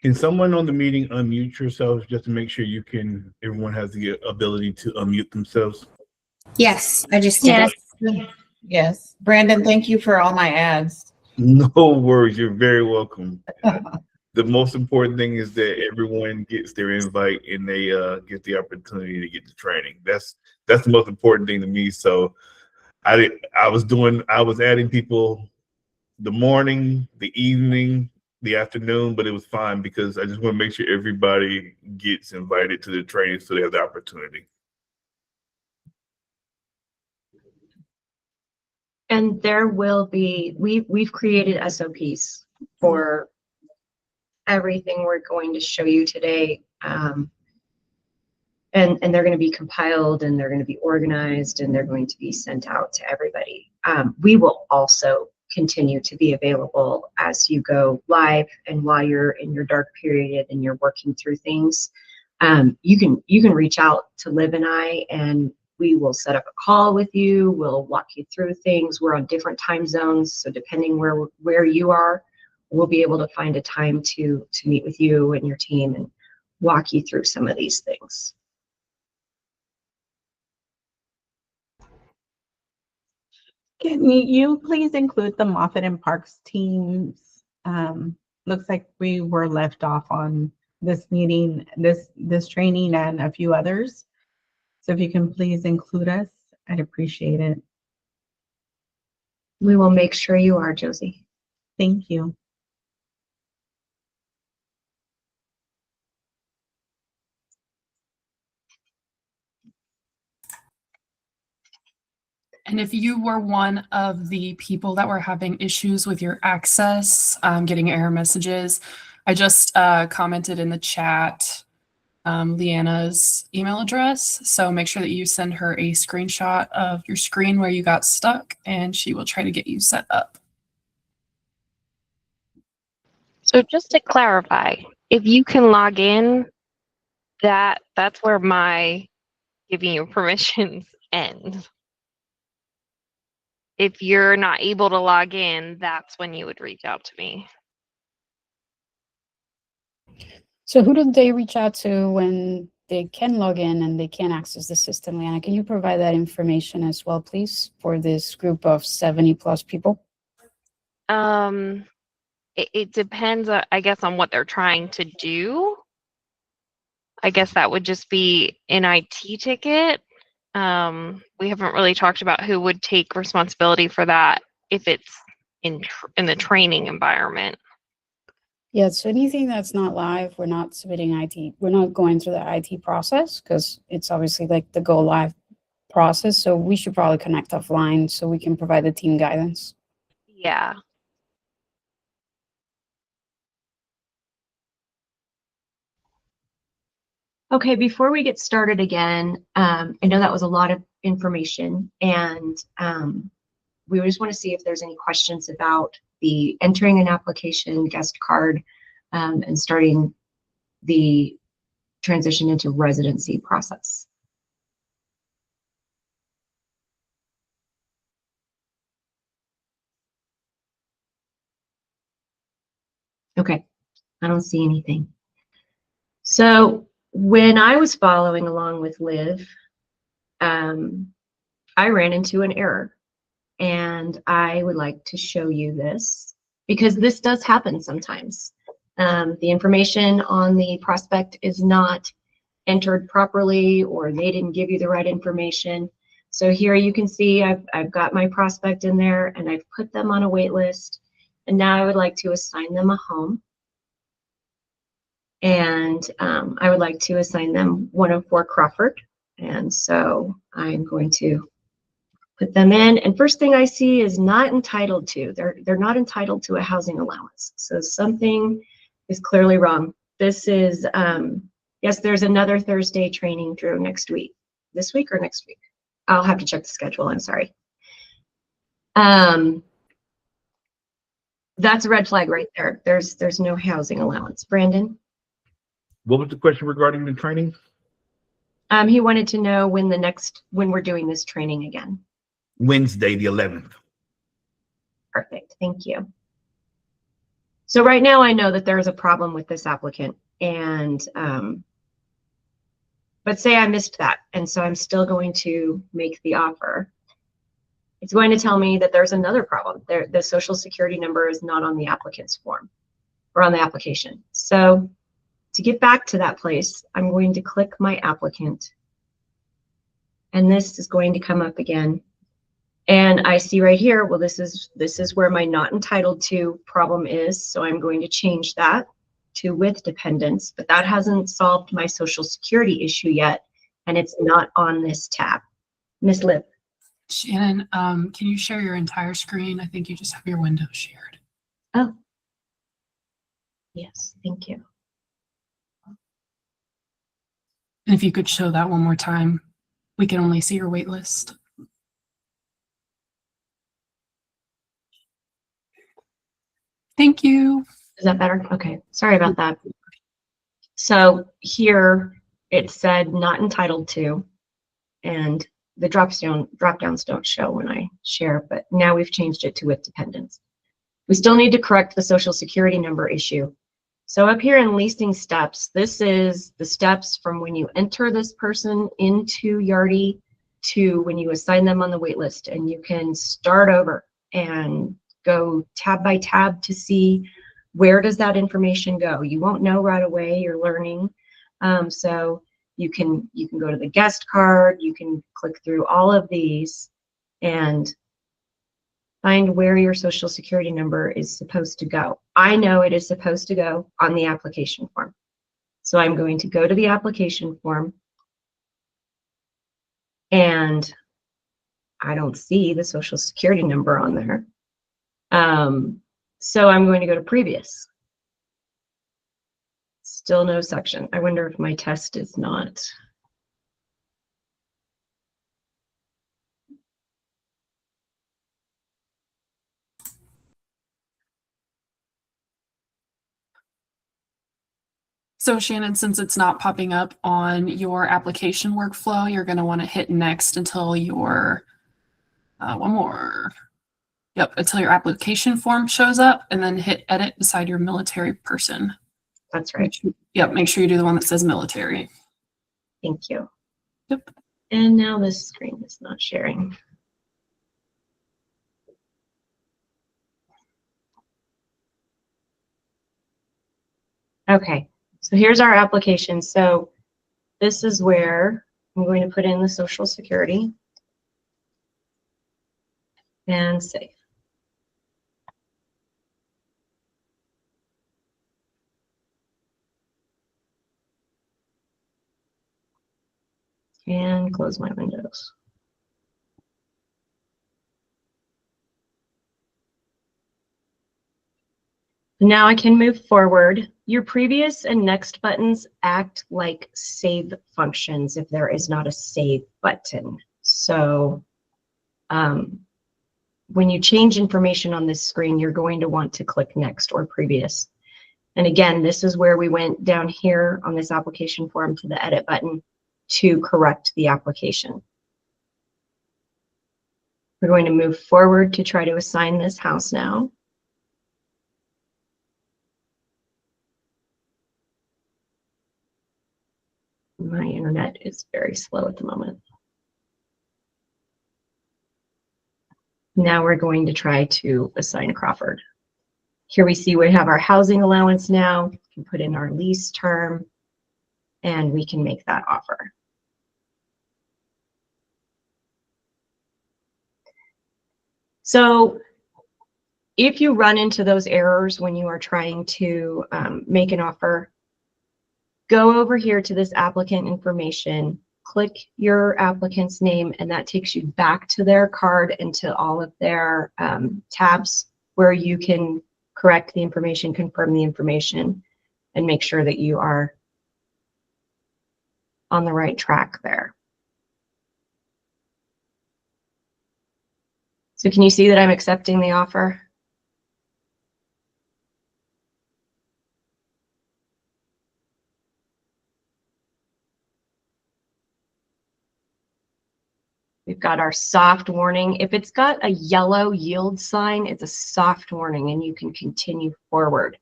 S10: Can someone on the meeting unmute yourselves just to make sure everyone has the ability to unmute themselves?
S11: Yes, I just did
S1: Yes.
S11: it.
S4: Yes. Brandon, thank you for all my ads.
S10: No worries, you're very welcome. The most important thing is that everyone gets their invite and they get the opportunity to get the training. That's the most important thing to me. So I was adding people the morning, the evening, the afternoon, but it was fine because I just want to make sure everybody gets invited to the training so they have the opportunity.
S1: And there will be, we've created SOPs for everything we're going to show you today. And they're going to be compiled and they're going to be organized and they're going to be sent out to everybody. We will also continue to be available as you go live and while you're in your dark period and you're working through things. You can reach out to Liv and I, and we will set up a call with you. We'll walk you through things. We're on different time zones, so depending where you are, we'll be able to find a time to meet with you and your team and walk you through some of these things.
S12: Can you please include the Moffett and Parks teams? Looks like we were left off on this meeting, this training and a few others. So if you can please include us, I'd appreciate it.
S1: We will make sure you are, Josie.
S12: Thank you.
S7: And if you were one of the people that were having issues with your access, getting error messages, I just commented in the chat Leanna's email address. So make sure that you send her a screenshot of your screen where you got stuck and she will try to get you set up.
S9: So just to clarify, if you can log in, that's where my giving you permissions ends. If you're not able to log in, that's when you would reach out to me.
S11: So who do they reach out to when they can log in and they can access the system? Leanna, can you provide that information as well, please, for this group of 70 plus people?
S9: It depends, I guess, on what they're trying to do. I guess that would just be an IT ticket. We haven't really talked about who would take responsibility for that if it's in the training environment.
S11: Yeah, so anything that's not live, we're not submitting IT. We're not going through the IT process because it's obviously like the go live process. So we should probably connect offline so we can provide the team guidance.
S9: Yeah.
S1: Okay, before we get started again, I know that was a lot of information, and we just want to see if there's any questions about the entering an application, guest card, and starting the transition into residency process. Okay, I don't see anything. So when I was following along with Liv, I ran into an error, and I would like to show you this because this does happen sometimes. The information on the prospect is not entered properly, or they didn't give you the right information. So here you can see I've got my prospect in there and I've put them on a wait list, and now I would like to assign them a home. And I would like to assign them 104 Crawford. And so I'm going to put them in. And first thing I see is not entitled to. They're not entitled to a housing allowance. So something is clearly wrong. This is, yes, there's another Thursday training, Drew, next week. This week or next week? I'll have to check the schedule, I'm sorry. That's a red flag right there. There's no housing allowance. Brandon?
S10: What was the question regarding the training?
S1: He wanted to know when we're doing this training again.
S10: Wednesday, the 11th.
S1: Perfect, thank you. So right now I know that there's a problem with this applicant, and but say I missed that, and so I'm still going to make the offer. It's going to tell me that there's another problem. The social security number is not on the applicant's form or on the application. So to get back to that place, I'm going to click my applicant, and this is going to come up again. And I see right here, well, this is where my not entitled to problem is. So I'm going to change that to with dependents, but that hasn't solved my social security issue yet. And it's not on this tab. Miss Liv.
S7: Shannon, can you share your entire screen? I think you just have your window shared.
S1: Oh, yes, thank you.
S7: And if you could show that one more time, we can only see your wait list. Thank you.
S1: Is that better? Okay, sorry about that. So here it said not entitled to, and the drop downs don't show when I share, but now we've changed it to with dependents. We still need to correct the social security number issue. So up here in leasing steps, this is the steps from when you enter this person into Yardi to when you assign them on the wait list, and you can start over and go tab by tab to see where does that information go. You won't know right away, you're learning. So you can go to the guest card, you can click through all of these and find where your social security number is supposed to go. I know it is supposed to go on the application form. So I'm going to go to the application form, and I don't see the social security number on there. So I'm going to go to previous. Still no section. I wonder if my test is not.
S7: So Shannon, since it's not popping up on your application workflow, you're going to want to hit next until your, one more. Yep, until your application form shows up, and then hit edit beside your military person.
S1: That's right.
S7: Yep, make sure you do the one that says military.
S1: Thank you.
S7: Yep.
S1: And now this screen is not sharing. Okay, so here's our application. So this is where I'm going to put in the social security and save. And close my windows. Now I can move forward. Your previous and next buttons act like save functions if there is not a save button. So when you change information on this screen, you're going to want to click next or previous. And again, this is where we went down here on this application form to the edit button to correct the application. We're going to move forward to try to assign this house now. My internet is very slow at the moment. Now we're going to try to assign Crawford. Here we see we have our housing allowance now. We can put in our lease term, and we can make that offer. So if you run into those errors when you are trying to make an offer, go over here to this applicant information, click your applicant's name, and that takes you back to their card and to all of their tabs where you can correct the information, confirm the information, and make sure that you are on the right track there. So can you see that I'm accepting the offer? We've got our soft warning. If it's got a yellow yield sign, it's a soft warning and you can continue forward.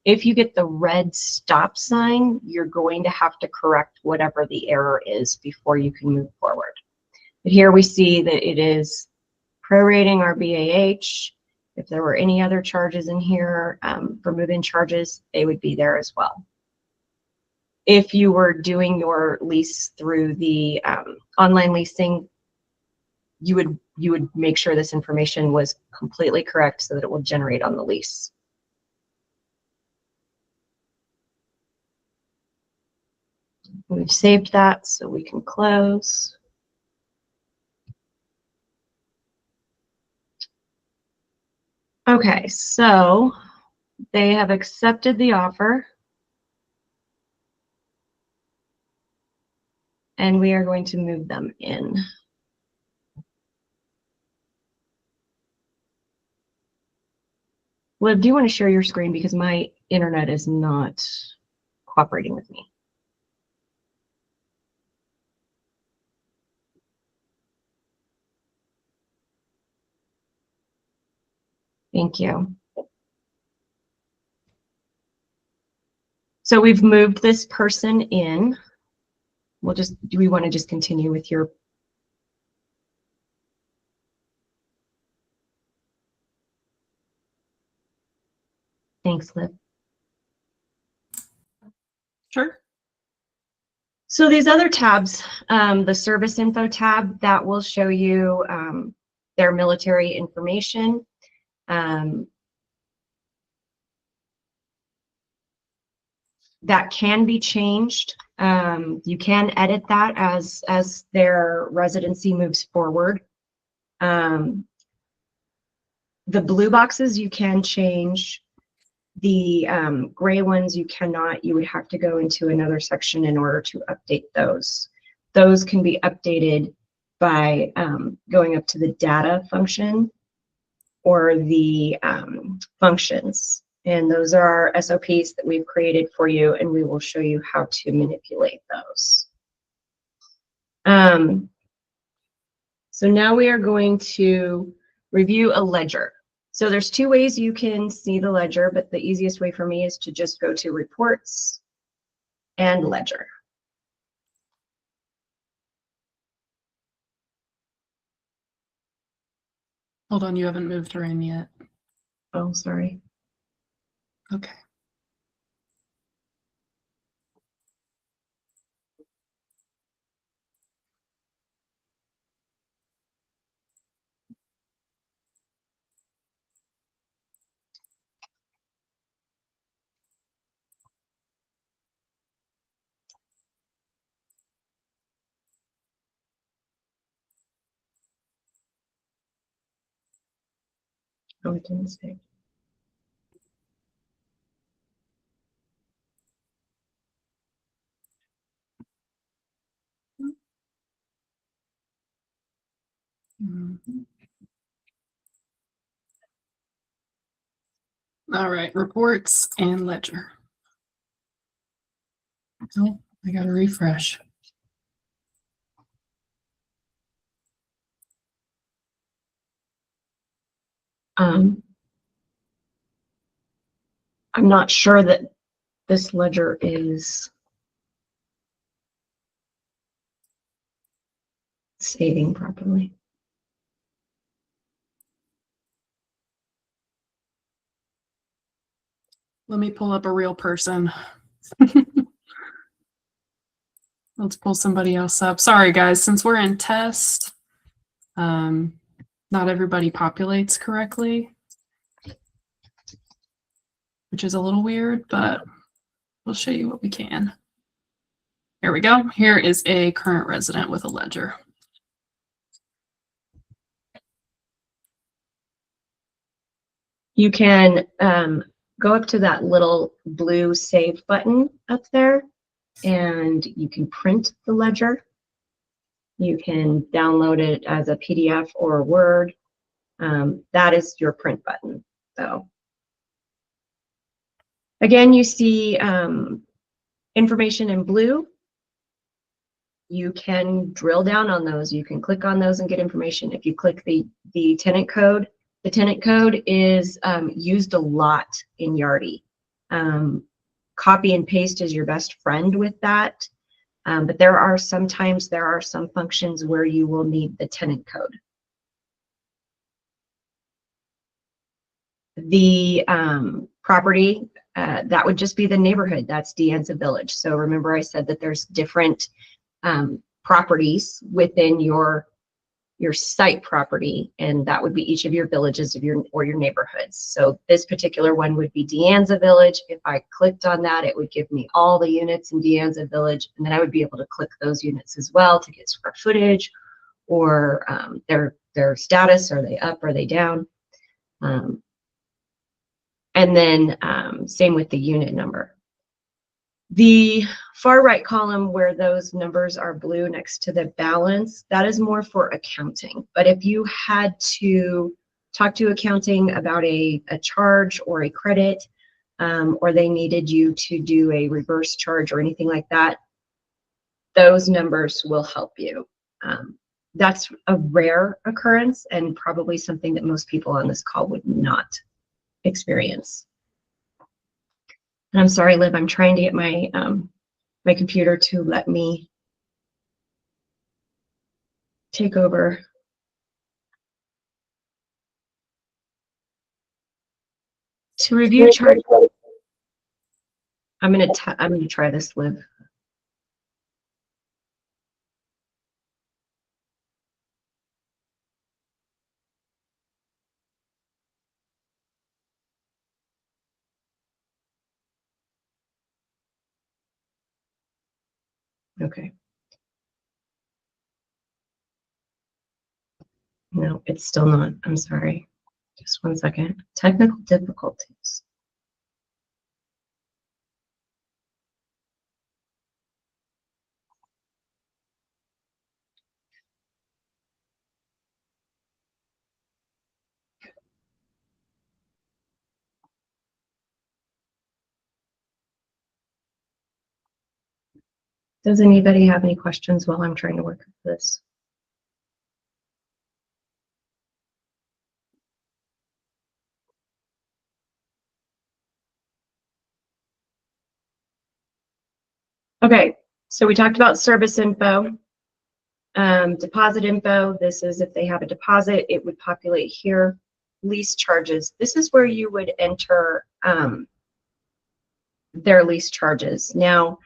S1: If you get the red stop sign, you're going to have to correct whatever the error is before you can move forward. But here we see that it is prorating our BAH. If there were any other charges in here for move-in charges, they would be there as well. If you were doing your lease through the online leasing, you would make sure this information was completely correct so that it will generate on the lease. We've saved that so we can close. Okay, so they have accepted the offer. And we are going to move them in. Well, do you want to share your screen because my internet is not cooperating with me? Thank you. So we've moved this person in. Do we want to just continue with your? Thanks, Liv.
S7: Sure.
S1: So these other tabs, the service info tab, that will show you their military information. That can be changed. You can edit that as their residency moves forward. The blue boxes you can change. The gray ones you cannot. You would have to go into another section in order to update those. Those can be updated by going up to the data function or the functions. And those are SOPs that we've created for you, and we will show you how to manipulate those. So now we are going to review a ledger. So there's two ways you can see the ledger, but the easiest way for me is to just go to reports and ledger.
S7: Hold on, you haven't moved her in yet.
S1: Oh, sorry.
S7: Okay.
S1: Oh, it didn't say.
S7: Mhm. All right, reports and ledger. Oh, I gotta refresh.
S1: I'm not sure that this ledger is saving properly.
S7: Let me pull up a real person. Let's pull somebody else up. Sorry, guys, since we're in test, not everybody populates correctly, which is a little weird, but we'll show you what we can. Here we go. Here is a current resident with a ledger.
S1: You can go up to that little blue save button up there, and you can print the ledger. You can download it as a PDF or a Word. That is your print button. So again, you see information in blue. you can drill down on those. You can click on those and get information. If you click the tenant code is used a lot in Yardi. Copy and paste is your best friend with that. But there are some functions where you will need the tenant code. The property, that would just be the neighborhood. That's Deanza Village. So remember I said that there's different properties within your site property, and that would be each of your villages or your neighborhoods. So this particular one would be Deanza Village. If I clicked on that, it would give me all the units in Deanza Village, and then I would be able to click those units as well to get square footage or their status. Are they up? Are they down? And then same with the unit number. The far right column where those numbers are blue next to the balance, that is more for accounting. But if you had to talk to accounting about a charge or a credit, or they needed you to do a reverse charge or anything like that, those numbers will help you. That's a rare occurrence and probably something that most people on this call would not experience. And I'm sorry, Liv, I'm trying to get my my computer to let me take over. To review chart, I'm gonna try this, Liv. Okay. No, it's still not. I'm sorry. Just one second. Technical difficulties. Does anybody have any questions while I'm trying to work with this? Okay, so we talked about service info, deposit info. This is if they have a deposit, it would populate here. Lease charges. This is where you would enter their lease charges. Now,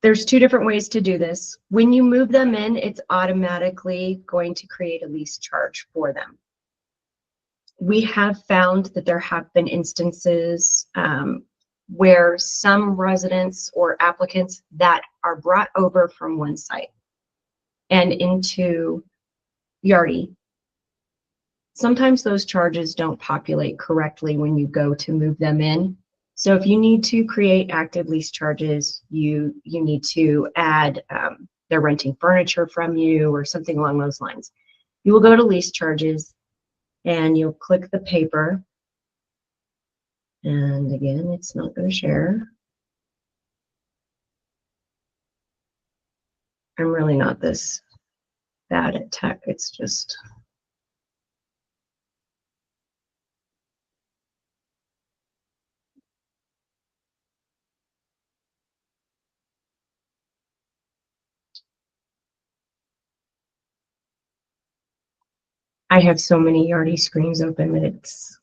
S1: there's two different ways to do this. When you move them in, it's automatically going to create a lease charge for them. We have found that there have been instances where some residents or applicants that are brought over from one site and into Yardi, sometimes those charges don't populate correctly when you go to move them in. So if you need to create active lease charges, you need to add they're renting furniture from you or something along those lines. You will go to lease charges and you'll click the paper. And again, it's not going to share. I'm really not this bad at tech. It's just. I have so many Yardi screens open that it's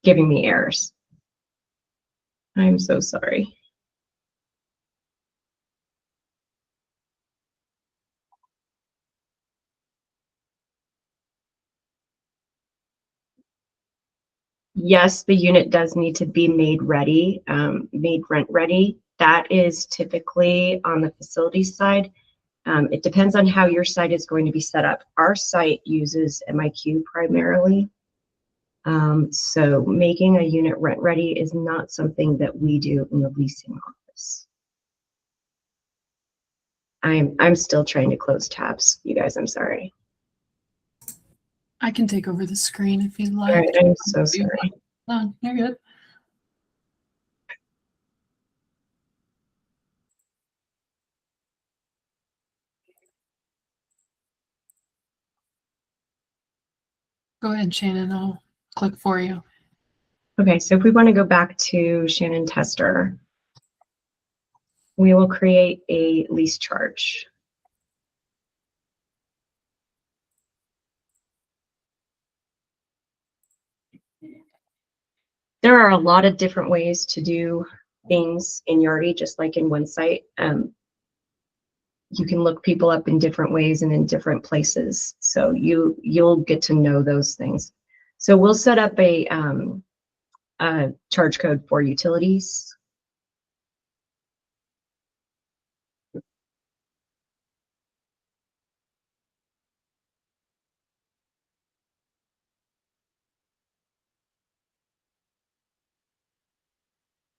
S1: giving me errors. I'm so sorry. Yes, the unit does need to be made ready, made rent ready. That is typically on the facilities side. It depends on how your site is going to be set up. Our site uses MIQ primarily. So making a unit rent ready is not something that we do in the leasing office. I'm still trying to close tabs, you guys, I'm sorry.
S7: I can take over the screen if you'd
S1: All
S7: like.
S1: right, I'm so sorry.
S7: No, you're good. Go ahead, Shannon. I'll click for you.
S1: Okay, so if we want to go back to Shannon Tester, we will create a lease charge. There are a lot of different ways to do things in Yardi, just like in OneSite. You can look people up in different ways and in different places. So you'll get to know those things. So we'll set up a charge code for utilities.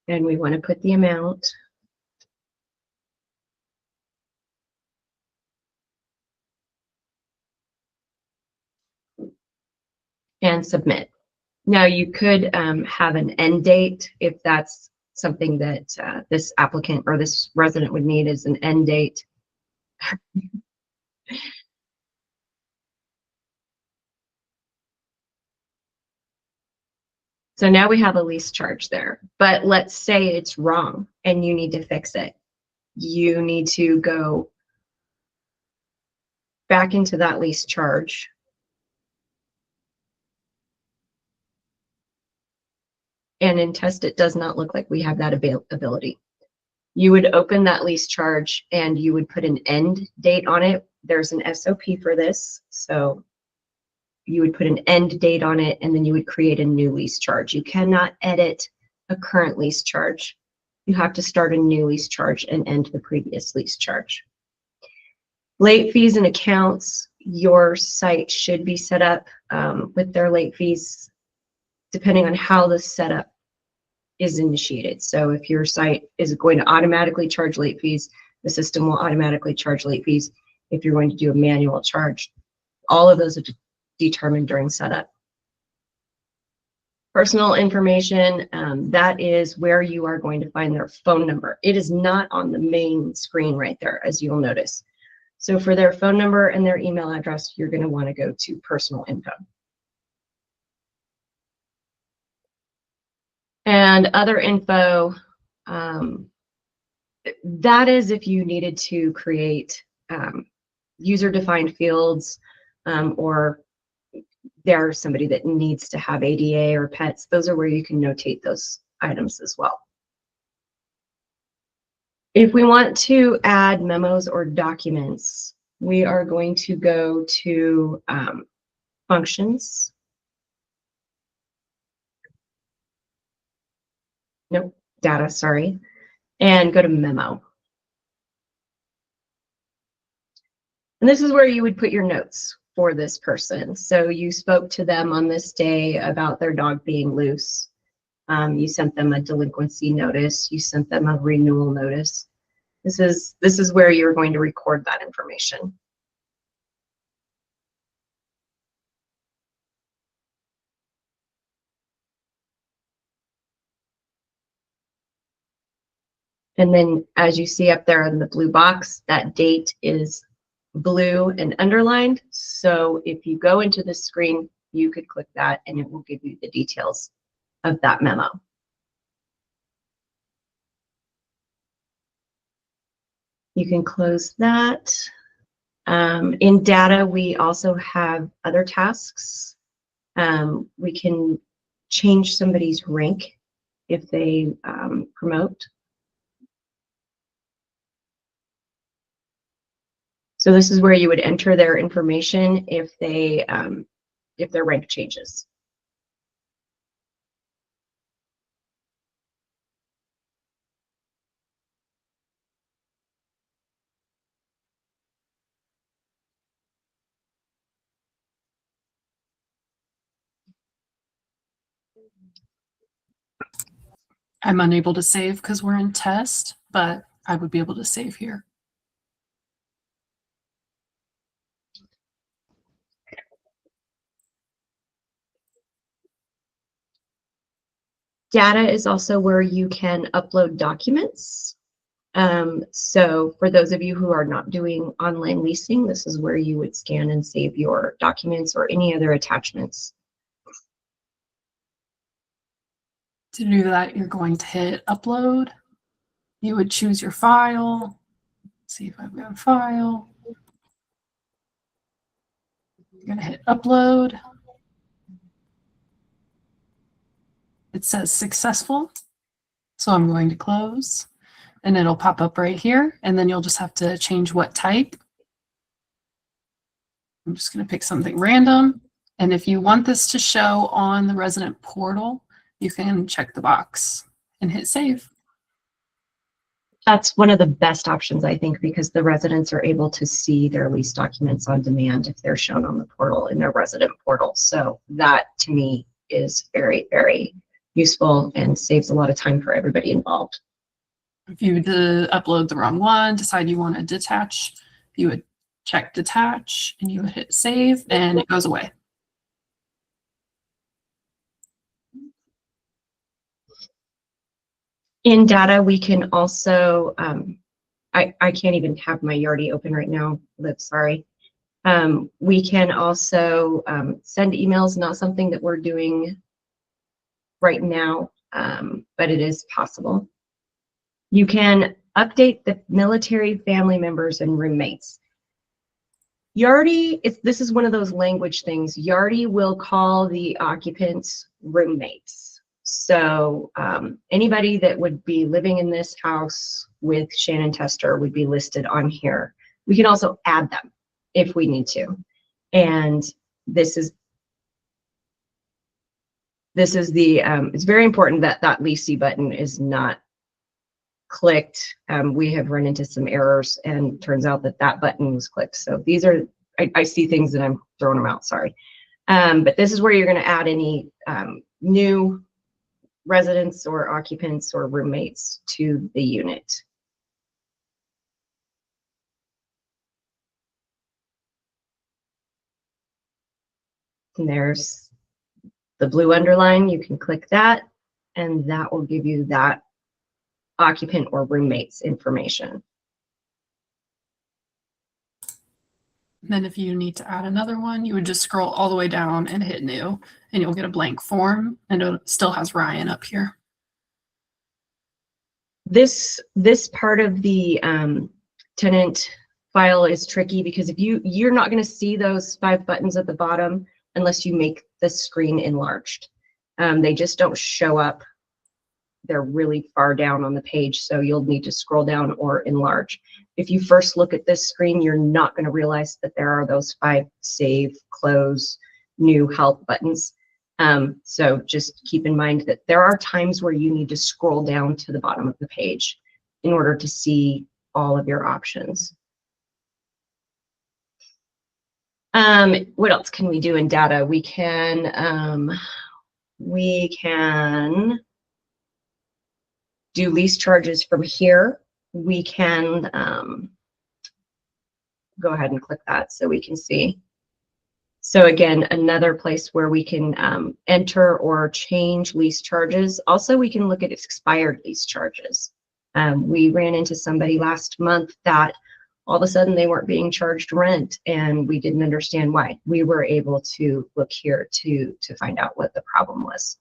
S1: And we want to put the amount. And submit. Now you could have an end date if that's something that this applicant or this resident would need is an end date. So now we have a lease charge there, but let's say it's wrong and you need to fix it. You need to go back into that lease charge. And in test, it does not look like we have that ability. You would open that lease charge and you would put an end date on it. There's an SOP for this. So you would put an end date on it and then you would create a new lease charge. You cannot edit a current lease charge. You have to start a new lease charge and end the previous lease charge. Late fees and accounts, your site should be set up with their late fees depending on how the setup is initiated. So if your site is going to automatically charge late fees, the system will automatically charge late fees. If you're going to do a manual charge, all of those are determined during setup. Personal information, that is where you are going to find their phone number. It is not on the main screen right there, as you'll notice. So for their phone number and their email address, you're going to want to go to personal info. And other info, that is if you needed to create user-defined fields or there's somebody that needs to have ADA or pets. Those are where you can notate those items as well. If we want to add memos or documents, we are going to go to functions. Nope, data, sorry. And go to memo. And this is where you would put your notes for this person. So you spoke to them on this day about their dog being loose. You sent them a delinquency notice. You sent them a renewal notice. This is where you're going to record that information. And then as you see up there in the blue box, that date is blue and underlined. So if you go into the screen, you could click that and it will give you the details of that memo. You can close that. In data, we also have other tasks. We can change somebody's rank if they promote. So this is where you would enter their information if they if their rank changes.
S7: I'm unable to save because we're in test, but I would be able to save here.
S1: Data is also where you can upload documents. So for those of you who are not doing online leasing, this is where you would scan and save your documents or any other attachments.
S7: To do that, you're going to hit upload. You would choose your file. See if I've got a file. You're going to hit upload. It says successful. So I'm going to close and it'll pop up right here. And then you'll just have to change what type. I'm just going to pick something random. And if you want this to show on the resident portal, you can check the box and hit save.
S1: That's one of the best options, I think, because the residents are able to see their lease documents on demand if they're shown on the portal in their resident portal. So that to me is very, very useful and saves a lot of time for everybody involved.
S7: If you upload the wrong one, decide you want to detach, you would check detach and you would hit save and it goes away.
S1: In data, we can also, I can't even have my Yardi open right now, Liv, sorry. We can also send emails, not something that we're doing right now, but it is possible. You can update the military family members and roommates. Yardi, this is one of those language things. Yardi will call the occupants roommates. So anybody that would be living in this house with Shannon Tester would be listed on here. We can also add them if we need to. And this is the, it's very important that that leasing button is not clicked. We have run into some errors and turns out that that button was clicked. So these are, I see things and I'm throwing them out, sorry. But this is where you're gonna add any new residents or occupants or roommates to the unit. And there's the blue underline, you can click that and that will give you that occupant or roommate's information.
S7: Then if you need to add another one, you would just scroll all the way down and hit new and you'll get a blank form and it still has Ryan up here.
S1: This part of the tenant file is tricky because if you're not going to see those 5 buttons at the bottom unless you make the screen enlarged. They just don't show up. They're really far down on the page, so you'll need to scroll down or enlarge. If you first look at this screen, you're not going to realize that there are those 5 save, close, new, help buttons. So just keep in mind that there are times where you need to scroll down to the bottom of the page in order to see all of your options. What else can we do in data? We can do lease charges from here. We can go ahead and click that so we can see. So again, another place where we can enter or change lease charges. Also, we can look at expired lease charges. We ran into somebody last month that all of a sudden they weren't being charged rent and we didn't understand why. We were able to look here to find out what the problem was.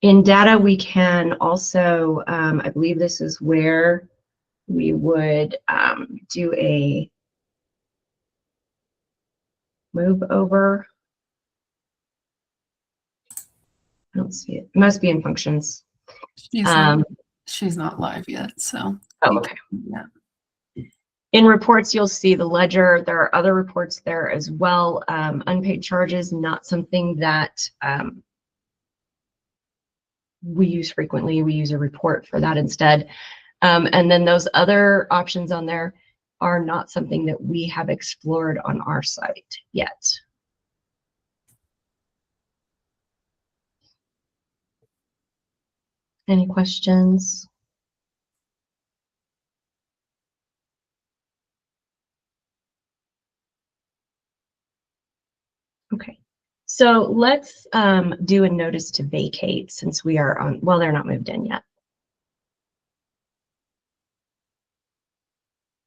S1: In data, we can also, I believe this is where we would do a move over. I don't see it. It must be in functions.
S7: She's not live yet, so.
S1: Oh, okay.
S7: Yeah.
S1: In reports, you'll see the ledger. There are other reports there as well. Unpaid charges, not something that we use frequently. We use a report for that instead. And then those other options on there are not something that we have explored on our site yet. Any questions? Okay, So let's do a notice to vacate since we are on, well, they're not moved in yet.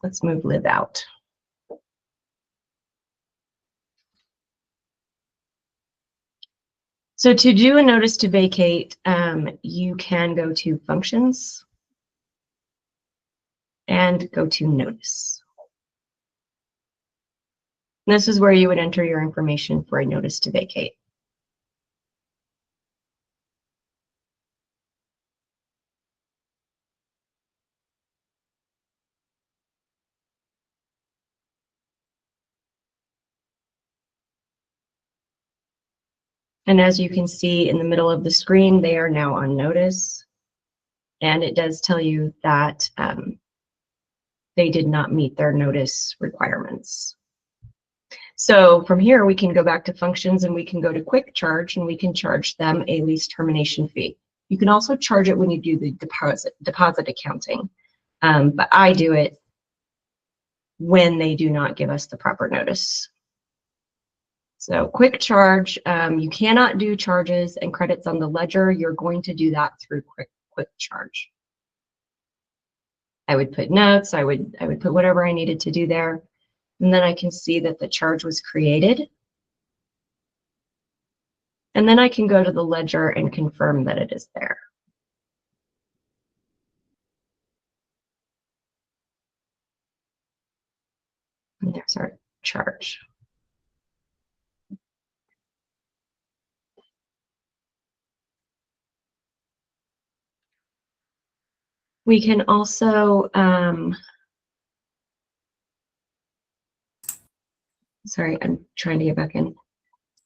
S1: Let's move live out. So to do a notice to vacate, you can go to functions and go to notice. This is where you would enter your information for a notice to vacate. And as you can see in the middle of the screen, they are now on notice. And it does tell you that they did not meet their notice requirements. So from here, we can go back to functions and we can go to quick charge and we can charge them a lease termination fee. You can also charge it when you do the deposit accounting. But I do it when they do not give us the proper notice. So quick charge, you cannot do charges and credits on the ledger. You're going to do that through quick charge. I would put notes, I would put whatever I needed to do there. And then I can see that the charge was created. And then I can go to the ledger and confirm that it is there. And there's our charge. We can also, sorry, I'm trying to get back in.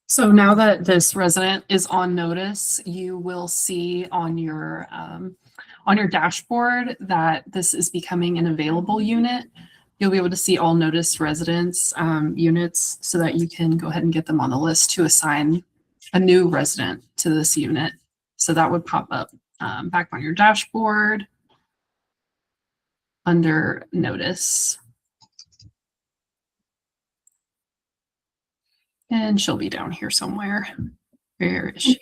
S7: So now that this resident is on notice, you will see on your dashboard that this is becoming an available unit. You'll be able to see all notice residents units so that you can go ahead and get them on the list to assign a new resident to this unit. So that would pop up back on your dashboard under notice. And she'll be down here somewhere. Where is she?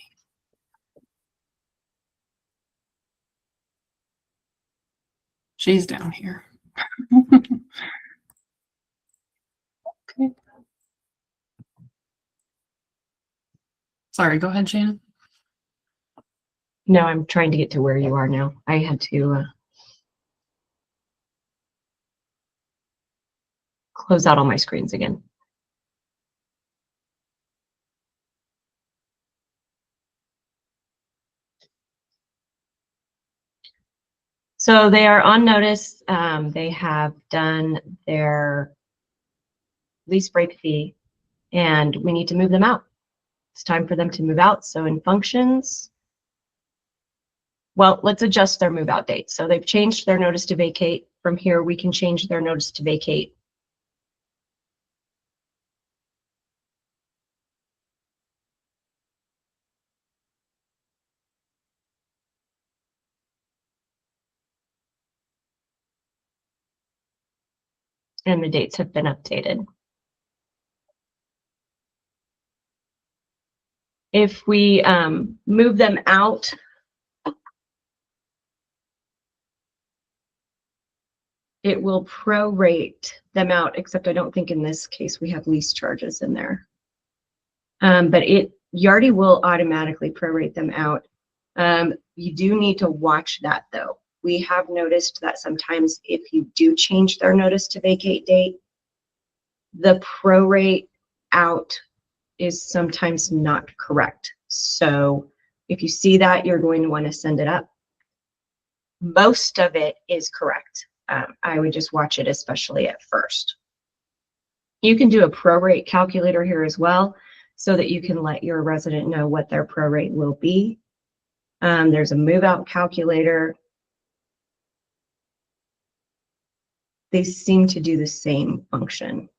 S7: She's down here. Okay. Sorry, go ahead, Shannon.
S1: No, I'm trying to get to where you are now. I had to close out all my screens again. So they are on notice. They have done their lease break fee and we need to move them out. It's time for them to move out. So in functions, well, let's adjust their move out date. So they've changed their notice to vacate. From here, we can change their notice to vacate. And the dates have been updated. If we move them out, it will prorate them out, except I don't think in this case we have lease charges in there. But Yardi will automatically prorate them out. You do need to watch that though. We have noticed that sometimes if you do change their notice to vacate date, the prorate out is sometimes not correct. So if you see that, you're going to want to send it up. Most of it is correct. I would just watch it, especially at first. You can do a prorate calculator here as well, so that you can let your resident know what their prorate will be. There's a move out calculator. They seem to do the same function.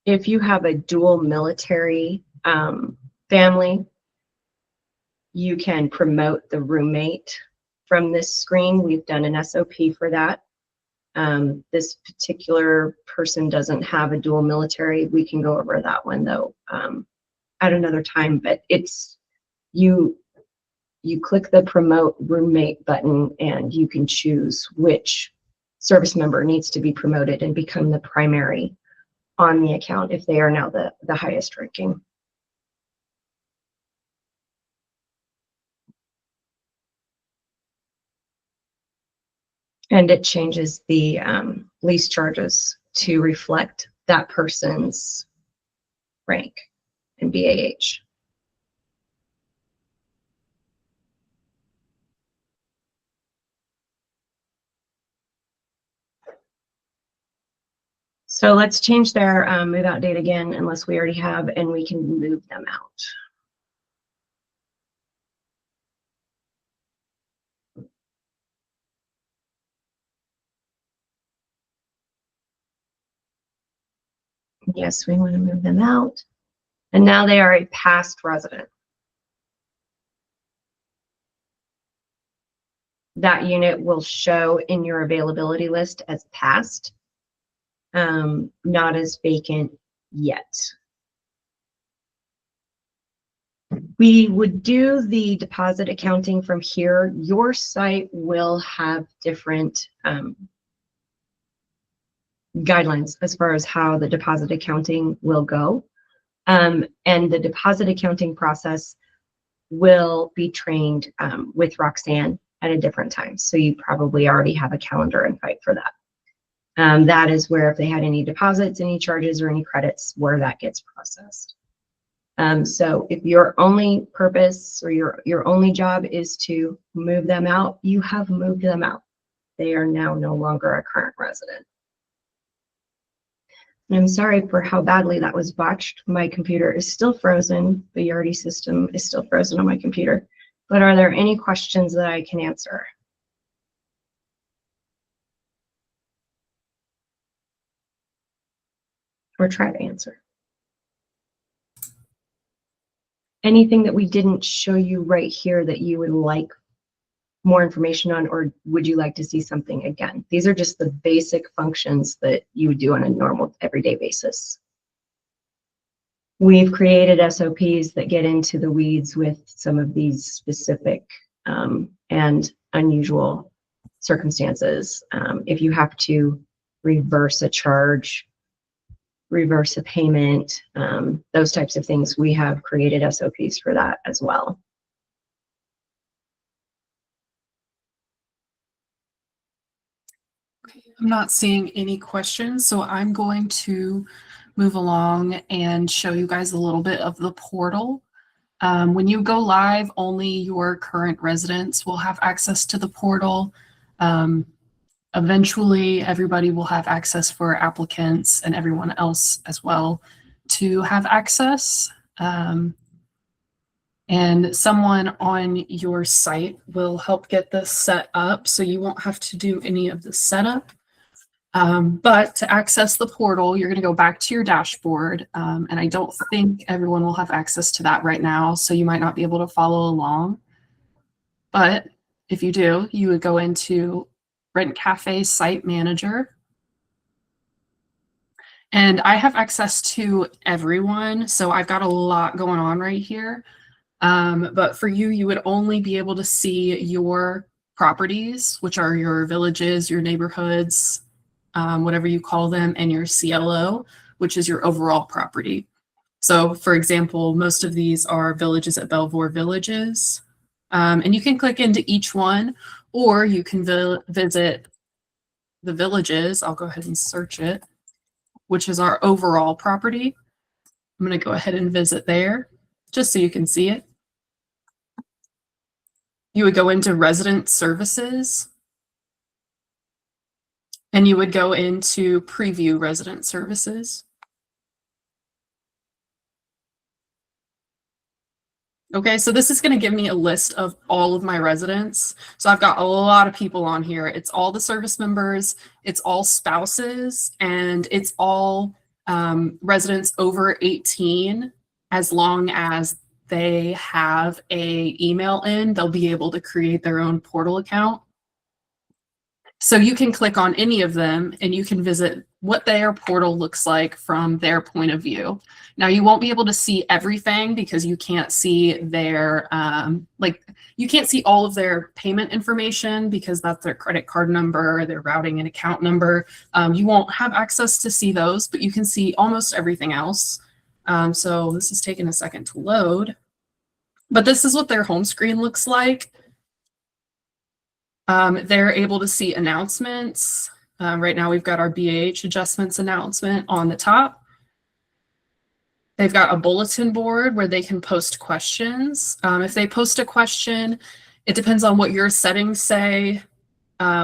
S1: If you have a dual military family, You can promote the roommate from this screen. We've done an SOP for that. This particular person doesn't have a dual military. We can go over that one though at another time, but it's you click the promote roommate button and you can choose which service member needs to be promoted and become the primary on the account if they are now the highest ranking. And it changes the lease charges to reflect that person's rank in BAH. So let's change their move out date again, unless we already have, and we can move them out. Yes, we want to move them out. And now they are a past resident. That unit will show in your availability list as past, not as vacant yet. We would do the deposit accounting from here. Your site will have different guidelines as far as how the deposit accounting will go. And the deposit accounting process will be trained with Roxanne at a different time. So you probably already have a calendar invite for that. That is where if they had any deposits, any charges, or any credits, where that gets processed. So if your only purpose or your only job is to move them out, you have moved them out. They are now no longer a current resident. And I'm sorry for how badly that was botched. My computer is still frozen. The Yardi system is still frozen on my computer. But are there any questions that I can answer? Or try to answer? Anything that we didn't show you right here that you would like more information on, or would you like to see something again? These are just the basic functions that you would do on a normal everyday basis. We've created SOPs that get into the weeds with some of these specific and unusual circumstances. If you have to reverse a charge, reverse a payment, those types of things, we have created SOPs for that as well.
S7: I'm not seeing any questions, so I'm going to move along and show you guys a little bit of the portal. When you go live, only your current residents will have access to the portal. Eventually, everybody will have access for applicants and everyone else as well to have access. And someone on your site will help get this set up, so you won't have to do any of the setup. But to access the portal, you're going to go back to your dashboard. And I don't think everyone will have access to that right now, so you might not be able to follow along. But if you do, you would go into Rent Cafe Site Manager. And I have access to everyone, so I've got a lot going on right here. But for you, you would only be able to see your properties, which are your villages, your neighborhoods, whatever you call them, and your CLO, which is your overall property. So for example, most of these are villages at Belvoir Villages. And you can click into each one, or you can visit the villages. I'll go ahead and search it, which is our overall property. I'm going to go ahead and visit there just so you can see it. You would go into resident services, and you would go into preview resident services. Okay, so this is going to give me a list of all of my residents. So I've got a lot of people on here. It's all the service members, it's all spouses, and it's all residents over 18, as long as they have a email in, they'll be able to create their own portal account. So you can click on any of them and you can visit what their portal looks like from their point of view. Now you won't be able to see everything because you can't see their, you can't see all of their payment information because that's their credit card number, their routing and account number. You won't have access to see those, but you can see almost everything else. So this is taking a second to load, but this is what their home screen looks like. They're able to see announcements. Right now we've got our BAH adjustments announcement on the top. They've got a bulletin board where they can post questions. If they post a question, it depends on what your settings say.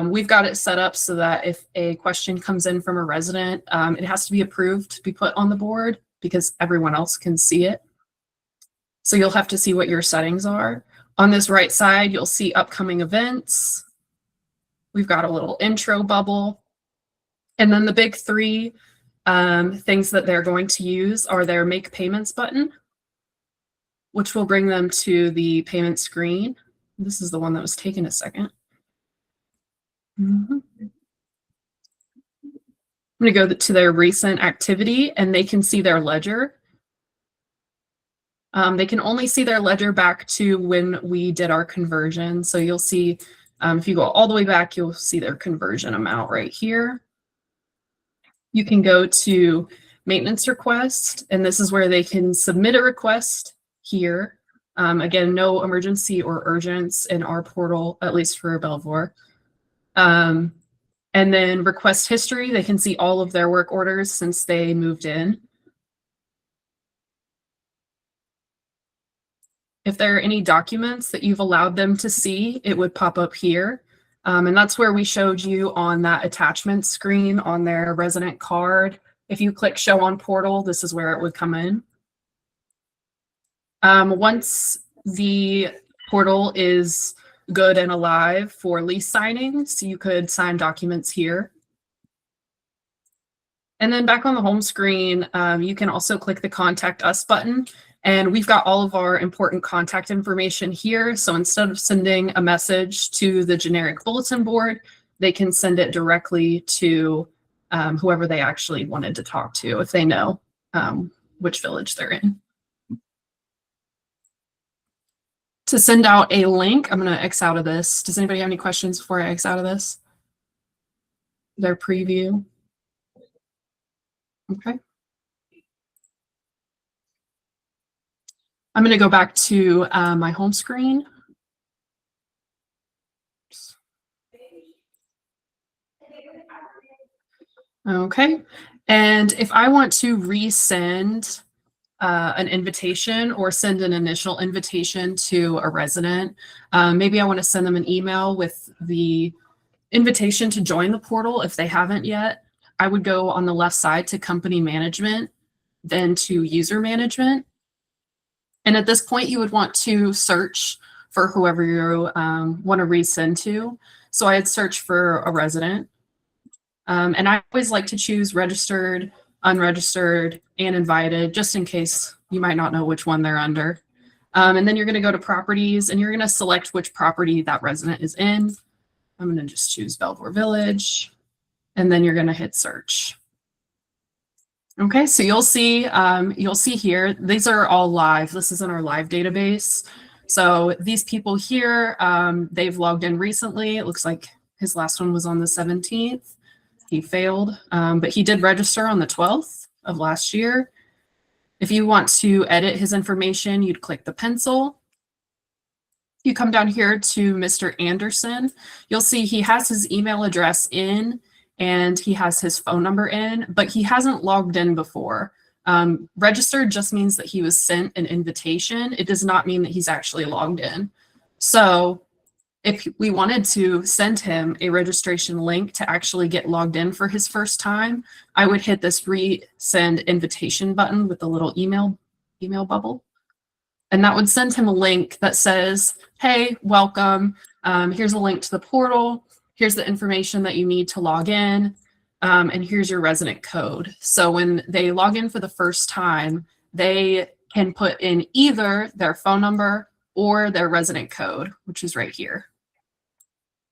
S7: We've got it set up so that if a question comes in from a resident, it has to be approved to be put on the board because everyone else can see it. So you'll have to see what your settings are. On this right side, you'll see upcoming events. We've got a little intro bubble. And then the big three things that they're going to use are their Make Payments button, which will bring them to the payment screen. This is the one that was taking a second. I'm going to go to their recent activity and they can see their ledger. They can only see their ledger back to when we did our conversion. So you'll see, if you go all the way back, you'll see their conversion amount right here. You can go to maintenance request, and this is where they can submit a request here. Again, no emergency or urgence in our portal, at least for Belvoir. And then request history, they can see all of their work orders since they moved in. If there are any documents that you've allowed them to see, it would pop up here. And that's where we showed you on that attachment screen on their resident card. If you click show on portal, this is where it would come in. Once the portal is good and alive for lease signings, you could sign documents here. And then back on the home screen, you can also click the Contact Us button. And we've got all of our important contact information here. So instead of sending a message to the generic bulletin board, they can send it directly to whoever they actually wanted to talk to if they know which village they're in. To send out a link, I'm going to X out of this. Does anybody have any questions before I X out of this? Their preview. Okay. I'm going to go back to my home screen. Okay. And if I want to resend an invitation or send an initial invitation to a resident, maybe I want to send them an email with the invitation to join the portal if they haven't yet, I would go on the left side to company management, then to user management. And at this point, you would want to search for whoever you want to resend to. So I'd search for a resident. And I always like to choose registered, unregistered, and invited, just in case you might not know which one they're under. And then you're going to go to properties and you're going to select which property that resident is in. I'm going to just choose Belvoir Village. And then you're going to hit search. Okay, so you'll see here, these are all live. This is in our live database. So these people here, they've logged in recently. It looks like his last one was on the 17th. He failed, but he did register on the 12th of last year. If you want to edit his information, you'd click the pencil. You come down here to Mr. Anderson. You'll see he has his email address in and he has his phone number in, but he hasn't logged in before. Registered just means that he was sent an invitation. It does not mean that he's actually logged in. So if we wanted to send him a registration link to actually get logged in for his first time, I would hit this resend invitation button with the little email bubble. And that would send him a link that says, hey, welcome. Here's a link to the portal. Here's the information that you need to log in. And here's your resident code. So when they log in for the first time, they can put in either their phone number or their resident code, which is right here.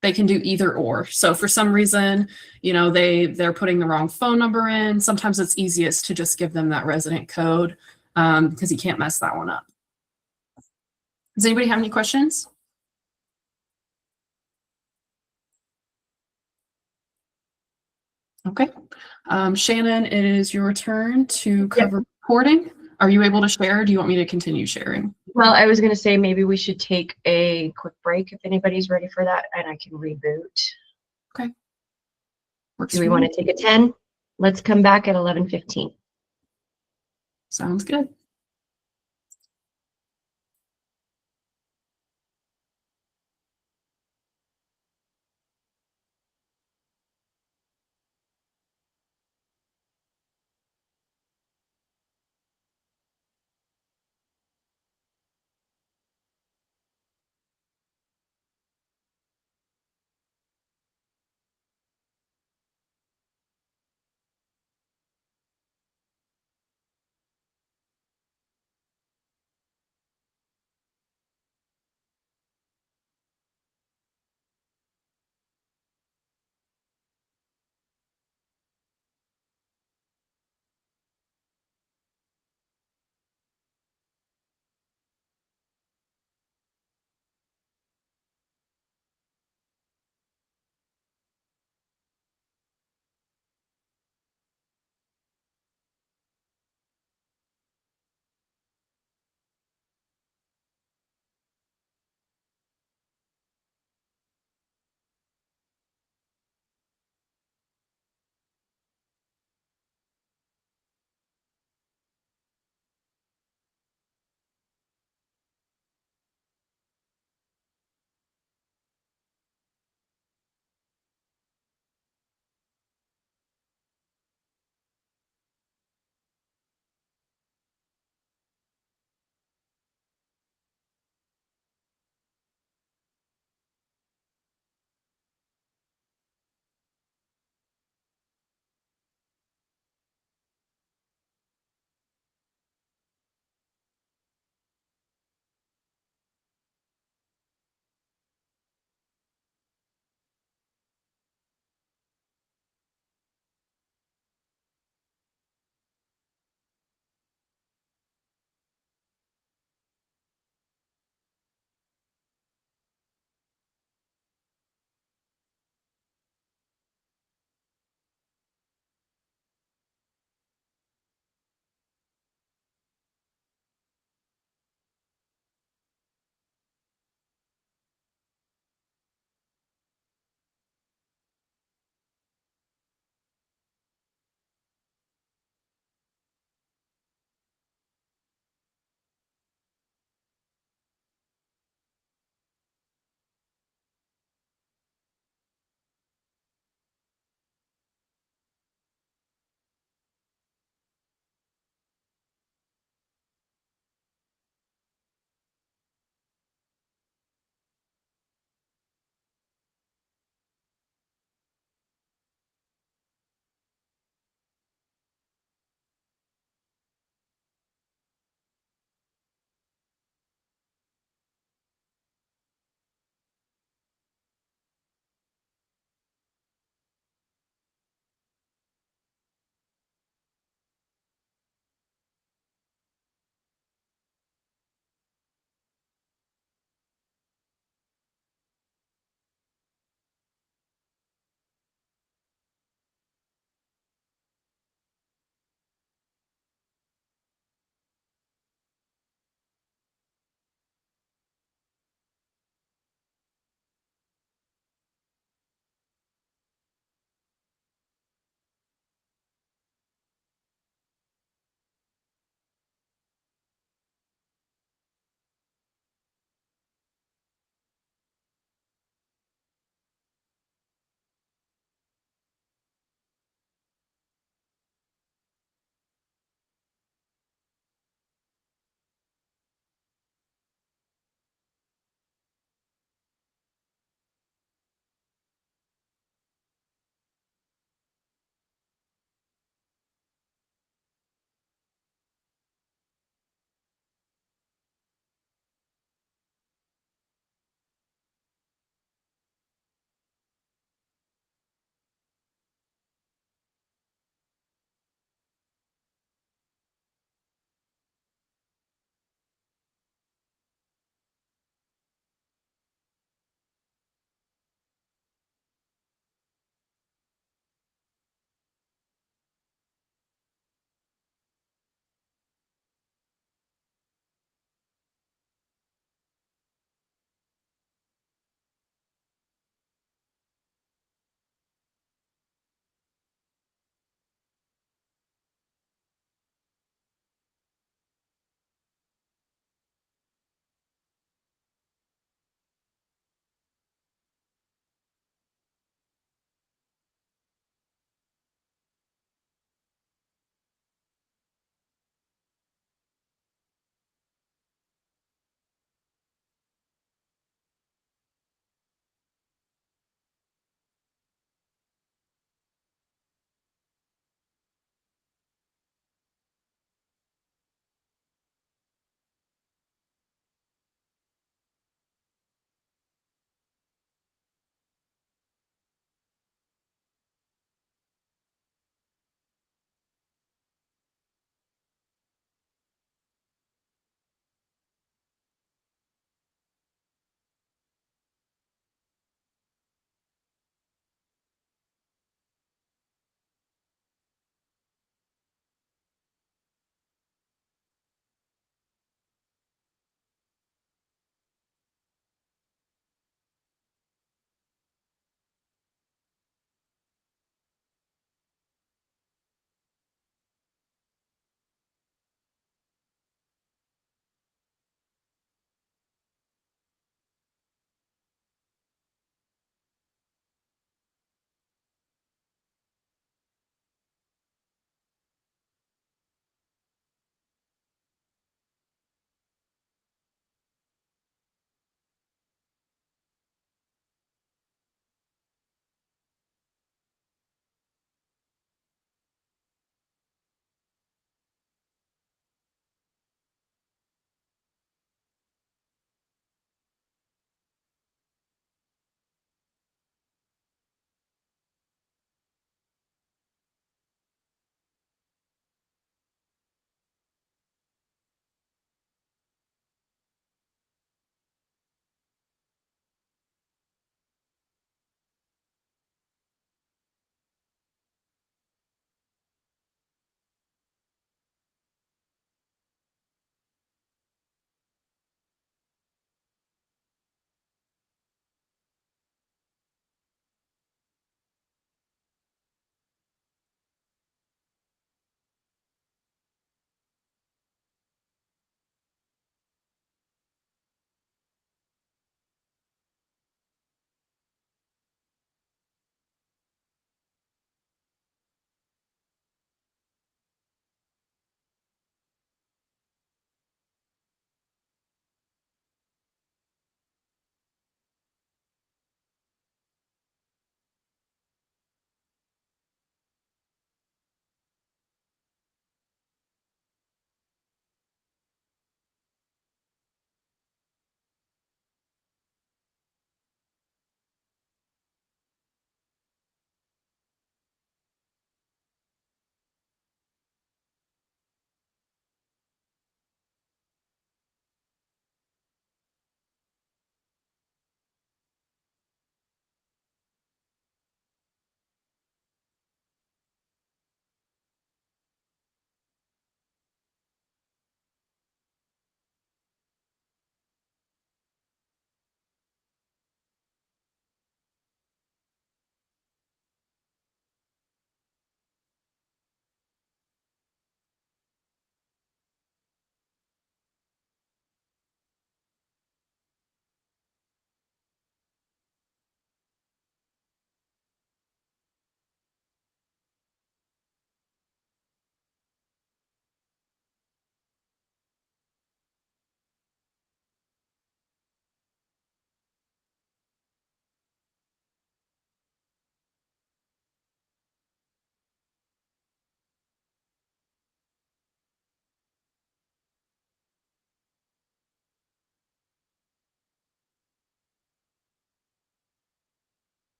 S7: They can do either or. So for some reason, they're putting the wrong phone number in. Sometimes it's easiest to just give them that resident code because you can't mess that one up. Does anybody have any questions? Okay. Shannon, it is your turn to cover recording. Are you able to share? Or do you want me to continue sharing?
S1: Well, I was going to say maybe we should take a quick break if anybody's ready for that, and I can reboot.
S7: Okay.
S1: Do we want to take a 10? Let's come back at 11:15.
S7: Sounds good.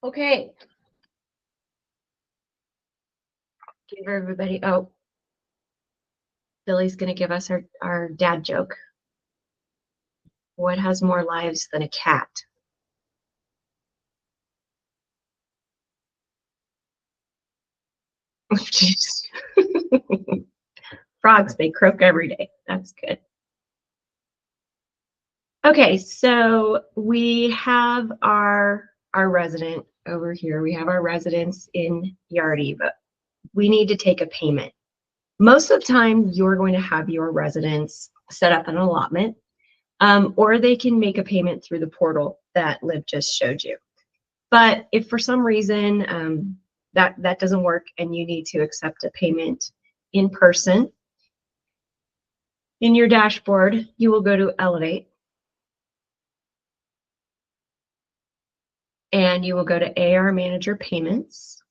S1: Okay. Give everybody, oh, Billy's gonna give us our dad joke. What has more lives than a cat? Jeez. Frogs, they croak every day. That's good. Okay, so we have our resident over here. We have our residents in Yardi, but we need to take a payment. Most of the time, you're going to have your residents set up an allotment, or they can make a payment through the portal that Liv just showed you. But if for some reason that doesn't work and you need to accept a payment in person, in your dashboard, you will go to Elevate. And you will go to AR Manager Payments.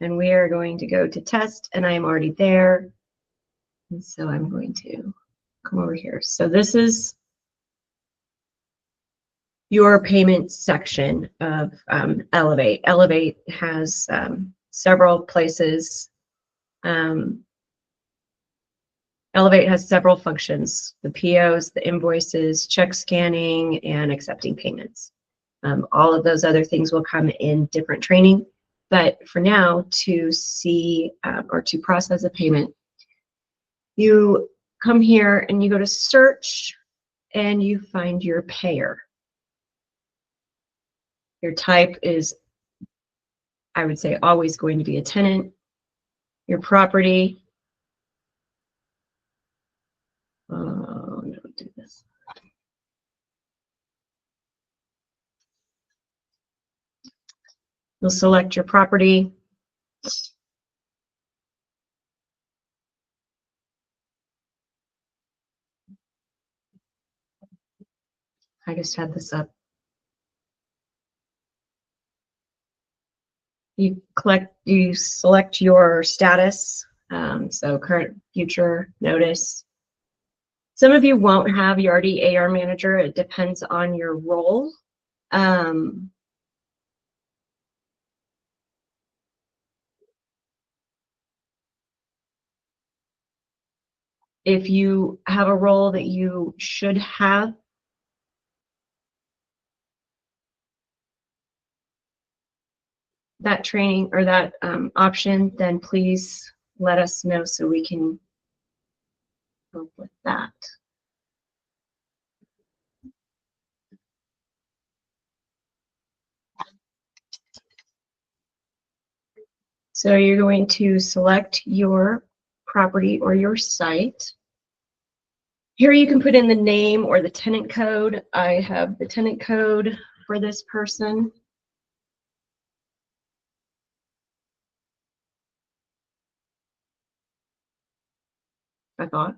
S1: And we are going to go to Test, and I am already there. And so I'm going to come over here. So this is your payment section of Elevate. Elevate has several places. Elevate has several functions: the POs, the invoices, check scanning, and accepting payments. All of those other things will come in different training. But for now, to see or to process a payment, you come here and you go to search and you find your payer. Your type is, I would say, always going to be a tenant. Your property. Oh, no, don't do this. You'll select your property. I just had this up. You select your status. So current, future, notice. Some of you won't have Yardi AR Manager. It depends on your role. If you have a role that you should have, that training or that option, then please let us know so we can help with that. So you're going to select your property or your site. Here you can put in the name or the tenant code. I have the tenant code for this person. I thought.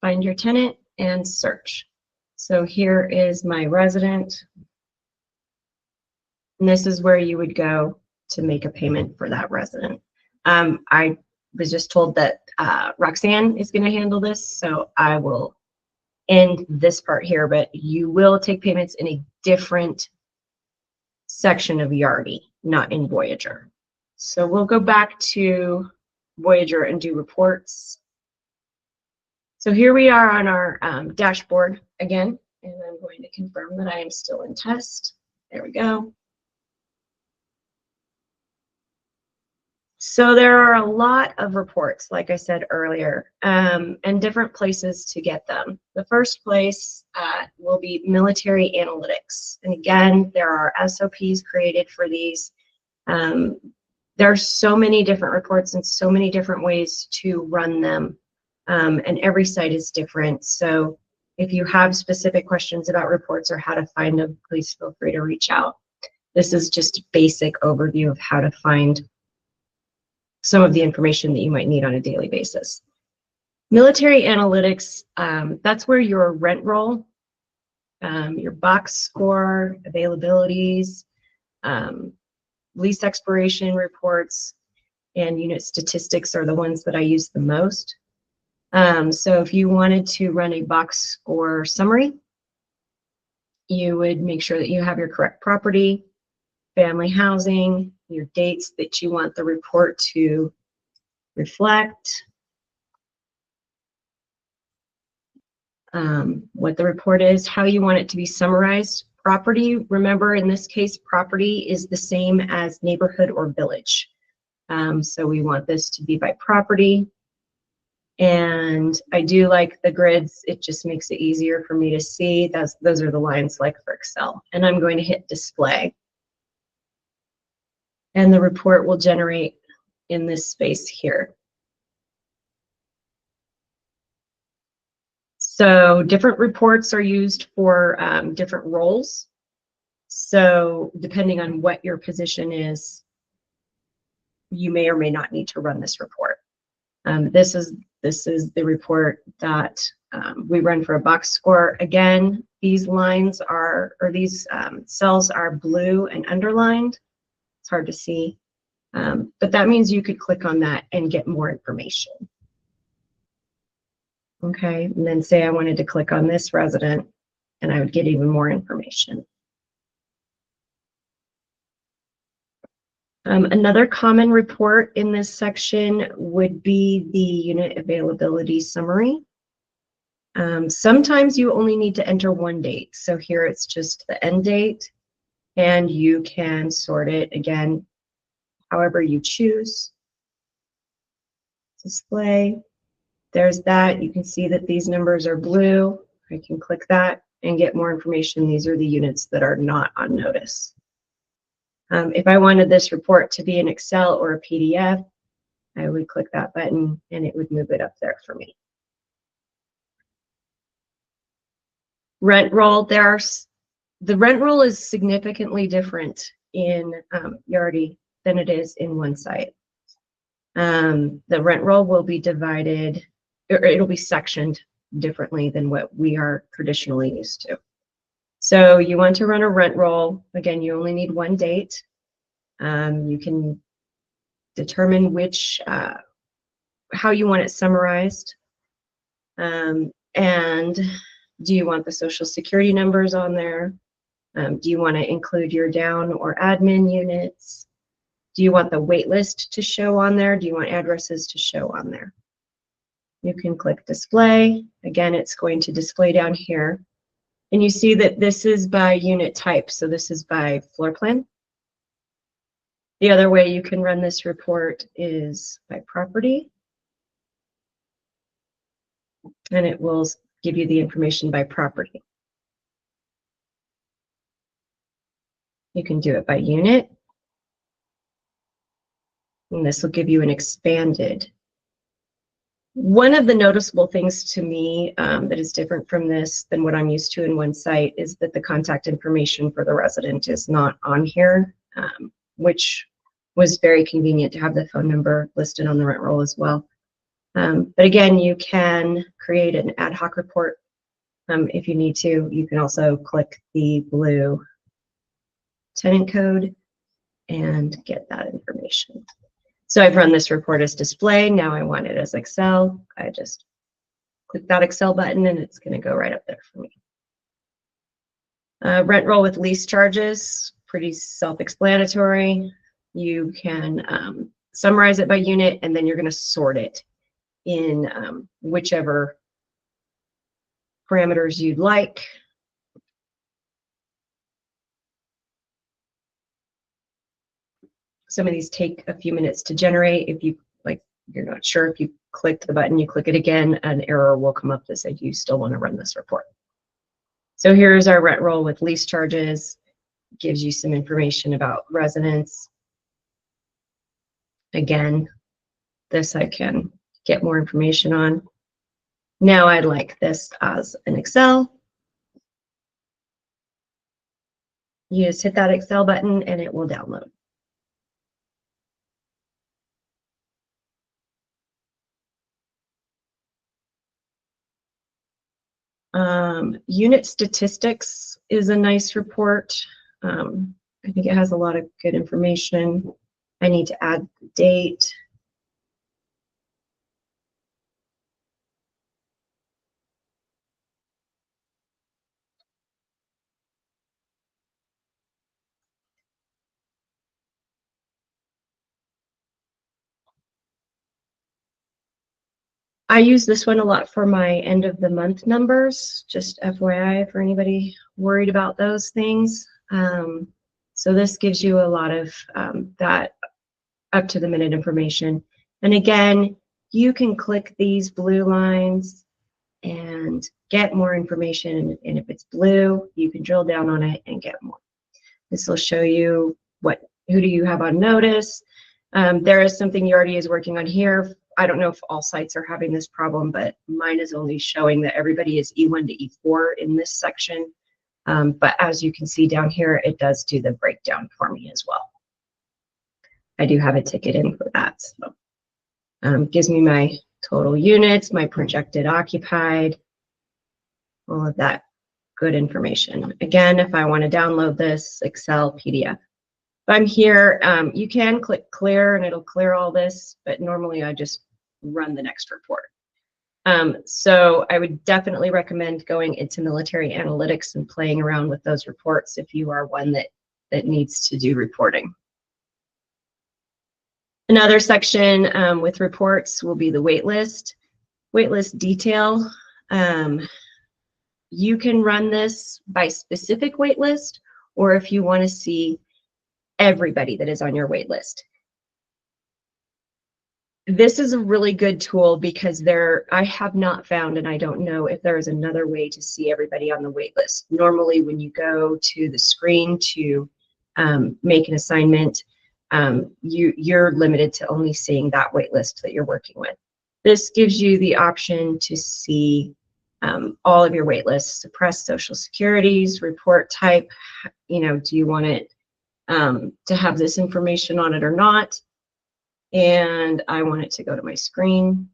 S1: Find your tenant and search. So here is my resident. And this is where you would go to make a payment for that resident. I was just told that Roxanne is going to handle this, so I will end this part here, but you will take payments in a different section of Yardi, not in Voyager. So we'll go back to Voyager and do reports. So here we are on our dashboard again, and I'm going to confirm that I am still in test. There we go. So there are a lot of reports, like I said earlier, and different places to get them. The first place will be military analytics. And again, there are SOPs created for these. There are so many different reports and so many different ways to run them. And every site is different. So if you have specific questions about reports or how to find them, please feel free to reach out. This is just a basic overview of how to find some of the information that you might need on a daily basis. Military analytics, that's where your rent roll, your box score, availabilities, lease expiration reports, and unit statistics are the ones that I use the most. So if you wanted to run a box score summary, you would make sure that you have your correct property, family housing, your dates that you want the report to reflect, what the report is, how you want it to be summarized. Property, remember in this case, property is the same as neighborhood or village. So we want this to be by property. And I do like the grids. It just makes it easier for me to see. Those are the lines like for Excel. And I'm going to hit display. And the report will generate in this space here. So different reports are used for different roles. So depending on what your position is, you may or may not need to run this report. This is the report that we run for a box score. Again, these lines are, or these cells are blue and underlined. It's hard to see, but that means you could click on that and get more information. Okay, and then say I wanted to click on this resident and I would get even more information. Another common report in this section would be the unit availability summary. Sometimes you only need to enter one date. So here it's just the end date, and you can sort it again however you choose. Display. There's that. You can see that these numbers are blue. I can click that and get more information. These are the units that are not on notice. If I wanted this report to be an Excel or a PDF, I would click that button and it would move it up there for me. Rent roll, the rent roll is significantly different in Yardi than it is in OneSite. The rent roll will be divided, or it'll be sectioned differently than what we are traditionally used to. So you want to run a rent roll. Again, you only need one date. You can determine which, how you want it summarized. And do you want the social security numbers on there? Do you want to include your down or admin units? Do you want the wait list to show on there? Do you want addresses to show on there? You can click display. Again, it's going to display down here. And you see that this is by unit type. So this is by floor plan. The other way you can run this report is by property. And it will give you the information by property. You can do it by unit. And this will give you an expanded. One of the noticeable things to me that is different from this than what I'm used to in OneSite is that the contact information for the resident is not on here, which was very convenient to have the phone number listed on the rent roll as well. But again, you can create an ad hoc report if you need to. You can also click the blue tenant code and get that information. So I've run this report as display. Now I want it as Excel. I just click that Excel button and it's going to go right up there for me. Rent roll with lease charges, pretty self-explanatory. You can summarize it by unit, and then you're going to sort it in whichever parameters you'd like. Some of these take a few minutes to generate. If you you're not sure, if you click the button, you click it again, an error will come up that says you still want to run this report. So here's our rent roll with lease charges. Gives you some information about residents. Again, this I can get more information on. Now I'd like this as an Excel. You just hit that Excel button and it will download. Unit statistics is a nice report. I think it has a lot of good information. I need to add the date. I use this one a lot for my end of the month numbers, just FYI for anybody worried about those things. So this gives you a lot of that up to the minute information. And again, you can click these blue lines and get more information. And if it's blue, you can drill down on it and get more. This will show you who do you have on notice. There is something Yardi is working on here. I don't know if all sites are having this problem, but mine is only showing that everybody is E1 to E4 in this section. But as you can see down here, it does do the breakdown for me as well. I do have a ticket in for that. So gives me my total units, my projected occupied, all of that good information. Again, if I want to download this Excel PDF. If I'm here, you can click clear and it'll clear all this, but normally I just run the next report. So I would definitely recommend going into military analytics and playing around with those reports if you are one that needs to do reporting. Another section with reports will be the wait list. Wait list detail. You can run this by specific wait list, or if you want to see everybody that is on your wait list. This is a really good tool because I have not found, and I don't know if there is another way to see everybody on the wait list. Normally, when you go to the screen to make an assignment, you're limited to only seeing that wait list that you're working with. This gives you the option to see all of your wait lists, suppress social securities, report type. Do you want it to have this information on it or not? And I want it to go to my screen.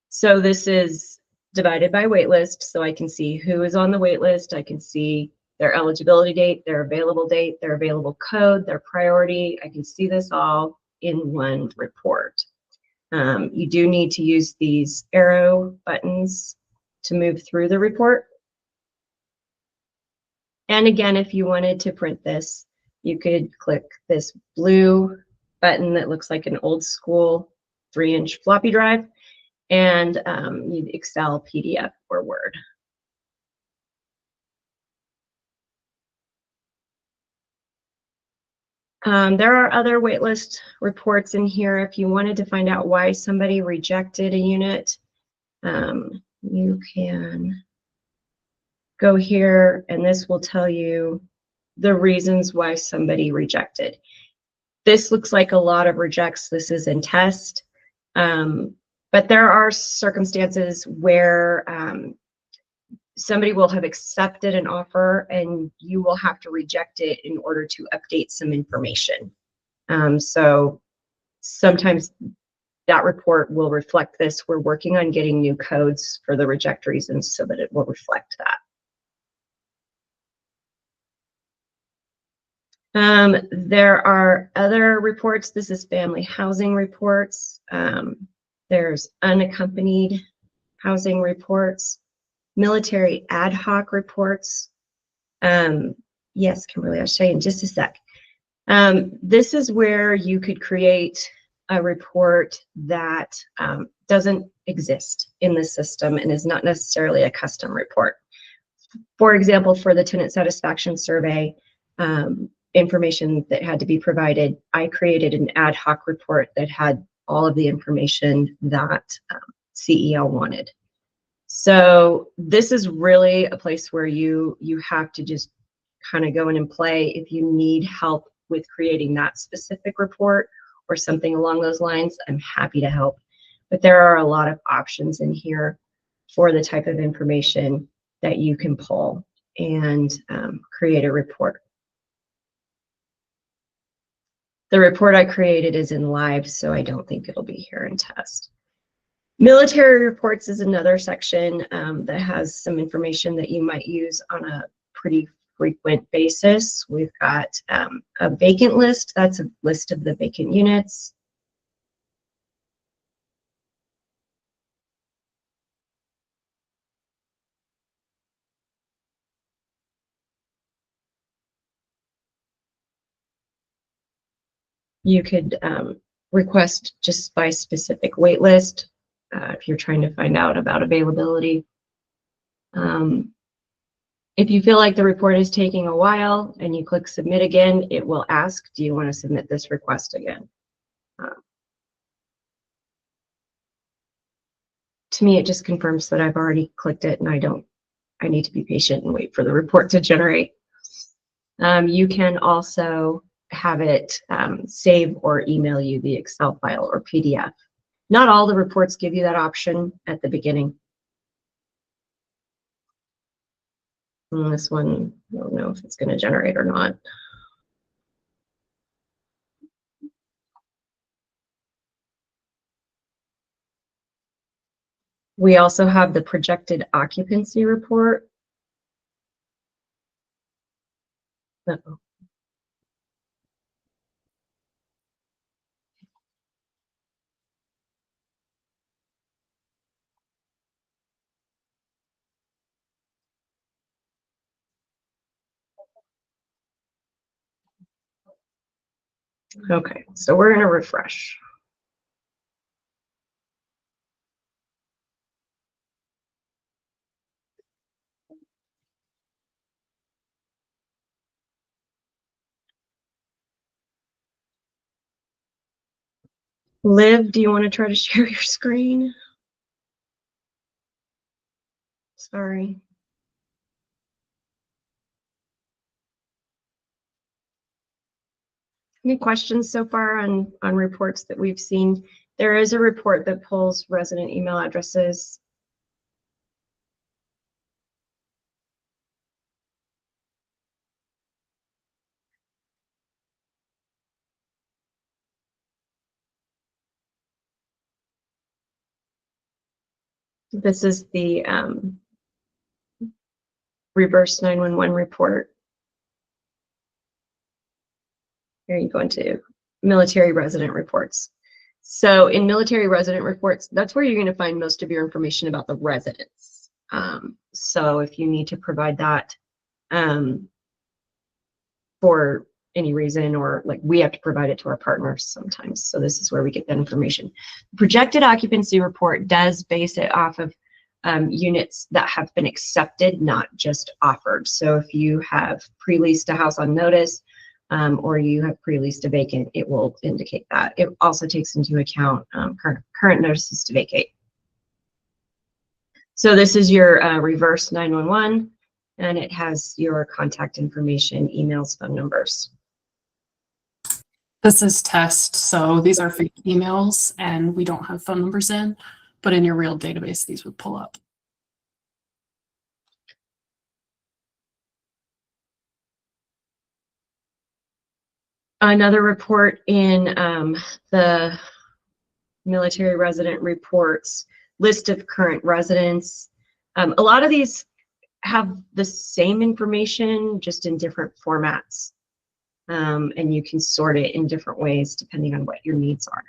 S1: So this is divided by wait list, so I can see who is on the wait list. I can see their eligibility date, their available code, their priority. I can see this all in one report. You do need to use these arrow buttons to move through the report. And again, if you wanted to print this, you could click this blue button that looks like an old school 3-inch floppy drive and use Excel, PDF, or Word. There are other waitlist reports in here. If you wanted to find out why somebody rejected a unit, you can go here and this will tell you the reasons why somebody rejected. This looks like a lot of rejects. This is in test, but there are circumstances where somebody will have accepted an offer and you will have to reject it in order to update some information. So sometimes that report will reflect this. We're working on getting new codes for the reject reasons so that it will reflect that. There are other reports. This is family housing reports. There's unaccompanied housing reports, military ad hoc reports. Yes, Kimberly, I'll show you in just a sec. This is where you could create a report that doesn't exist in the system and is not necessarily a custom report. For example, for the tenant satisfaction survey, information that had to be provided, I created an ad hoc report that had all of the information that CEL wanted. So this is really a place where you have to just kind of go in and play. If you need help with creating that specific report or something along those lines, I'm happy to help. But there are a lot of options in here for the type of information that you can pull and create a report. The report I created is in live, so I don't think it'll be here in test. Military reports is another section that has some information that you might use on a pretty frequent basis. We've got a vacant list. That's a list of the vacant units. You could request just by specific wait list if you're trying to find out about availability. If you feel like the report is taking a while and you click submit again, it will ask, do you want to submit this request again? To me, it just confirms that I've already clicked it and I need to be patient and wait for the report to generate. You can also have it save or email you the Excel file or PDF. Not all the reports give you that option at the beginning. And this one, I don't know if it's going to generate or not. We also have the projected occupancy report. Uh-oh. Okay, so we're going to refresh. Liv, do you want to try to share your screen? Sorry. Any questions so far on reports that we've seen? There is a report that pulls resident email addresses. This is the reverse 911 report. Here you go into military resident reports. So in military resident reports, that's where you're going to find most of your information about the residents. So if you need to provide that for any reason, or like we have to provide it to our partners sometimes. So this is where we get that information. Projected occupancy report does base it off of units that have been accepted, not just offered. So if you have pre-leased a house on notice, or you have pre-leased a vacant, it will indicate that. It also takes into account current notices to vacate. So this is your reverse 911, and it has your contact information, emails, phone numbers.
S7: This is test, so these are fake emails and we don't have phone numbers in, but in your real database, these would pull up.
S1: Another report in the military resident reports, list of current residents. A lot of these have the same information, just in different formats. And you can sort it in different ways depending on what your needs are.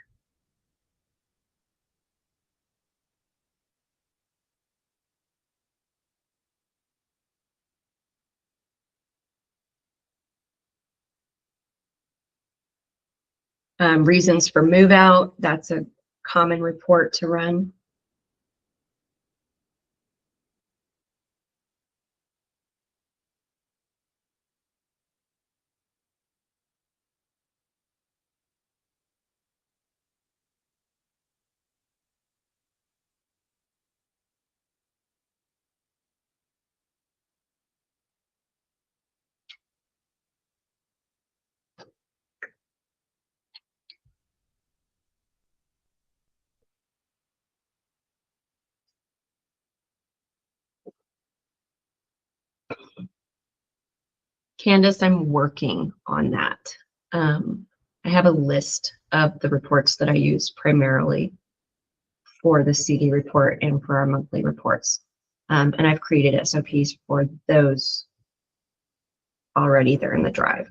S1: Reasons for move out, that's a common report to run. Candace, I'm working on that. I have a list of the reports that I use primarily for the CD report and for our monthly reports. And I've created SOPs for those already. They're in the drive.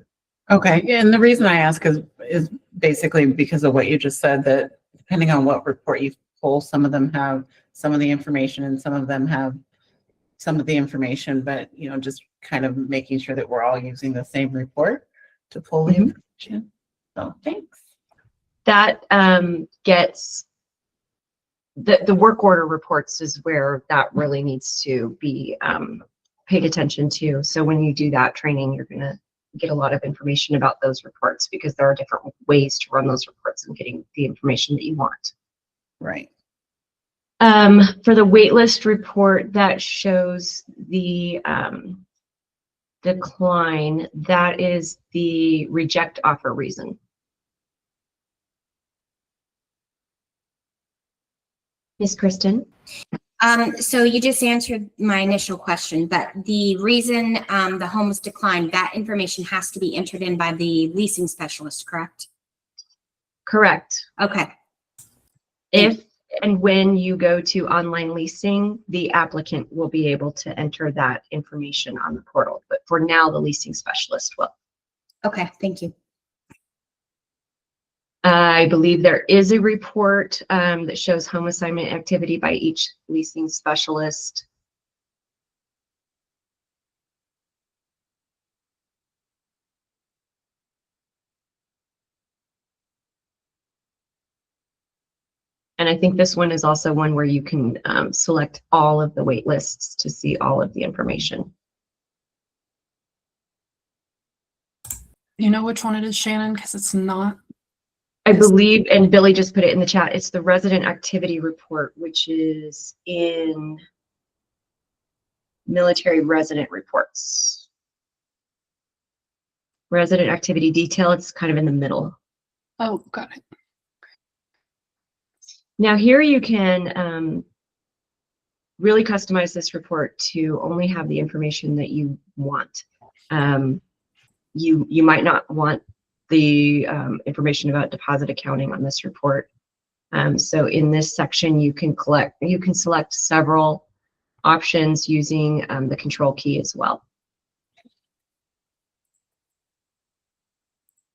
S4: Okay, and the reason I ask is basically because of what you just said, that depending on what report you pull, some of them have some of the information and some of them have some of the information, but you know, just kind of making sure that we're all using the same report to pull the information. So thanks.
S1: That gets the work order reports is where that really needs to be paid attention to. So when you do that training, you're going to get a lot of information about those reports because there are different ways to run those reports and getting the information that you want.
S4: Right.
S1: For the waitlist report that shows the decline, that is the reject offer reason. Ms. Kristen?
S13: So you just answered my initial question, but the reason the home was declined, that information has to be entered in by the leasing specialist, correct?
S1: Correct.
S13: Okay.
S1: If and when you go to online leasing, the applicant will be able to enter that information on the portal. But for now, the leasing specialist will.
S13: Okay, thank you.
S1: I believe there is a report that shows home assignment activity by each leasing specialist. And I think this one is also one where you can select all of the wait lists to see all of the information.
S7: You know which one it is, Shannon? Because it's not.
S1: I believe, and Billy just put it in the chat, it's the resident activity report, which is in military resident reports. Resident activity detail, it's kind of in the middle.
S7: Oh, got it.
S1: Now here you can really customize this report to only have the information that you want. You might not want the information about deposit accounting on this report. So in this section, you can select several options using the control key as well.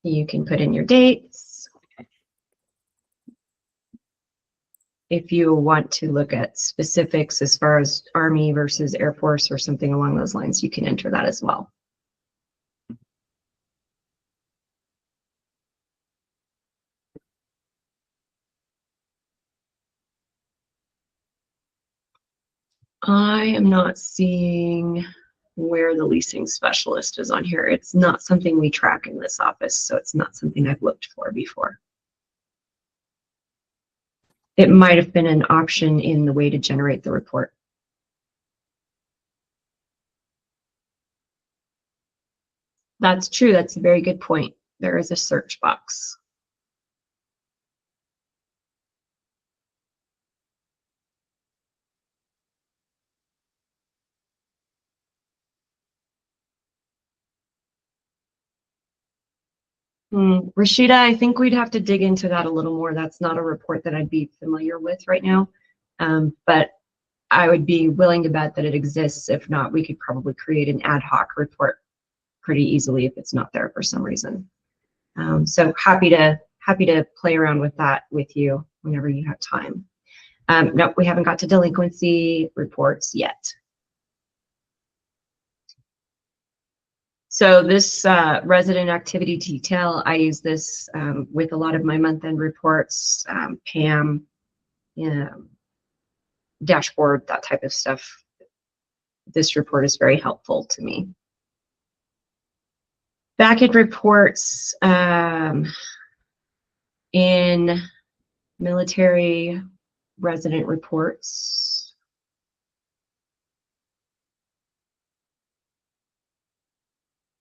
S1: You can put in your dates. If you want to look at specifics as far as Army versus Air Force or something along those lines, you can enter that as well. I am not seeing where the leasing specialist is on here. It's not something we track in this office, so it's not something I've looked for before. It might have been an option in the way to generate the report. That's true. That's a very good point. There is a search box. Rashida, I think we'd have to dig into that a little more. That's not a report that I'd be familiar with right now, but I would be willing to bet that it exists. If not, we could probably create an ad hoc report pretty easily if it's not there for some reason. So happy to play around with that with you whenever you have time. No, we haven't got to delinquency reports yet. So this resident activity detail, I use this with a lot of my month-end reports, PAM, dashboard, that type of stuff. This report is very helpful to me. Back-end reports in military resident reports.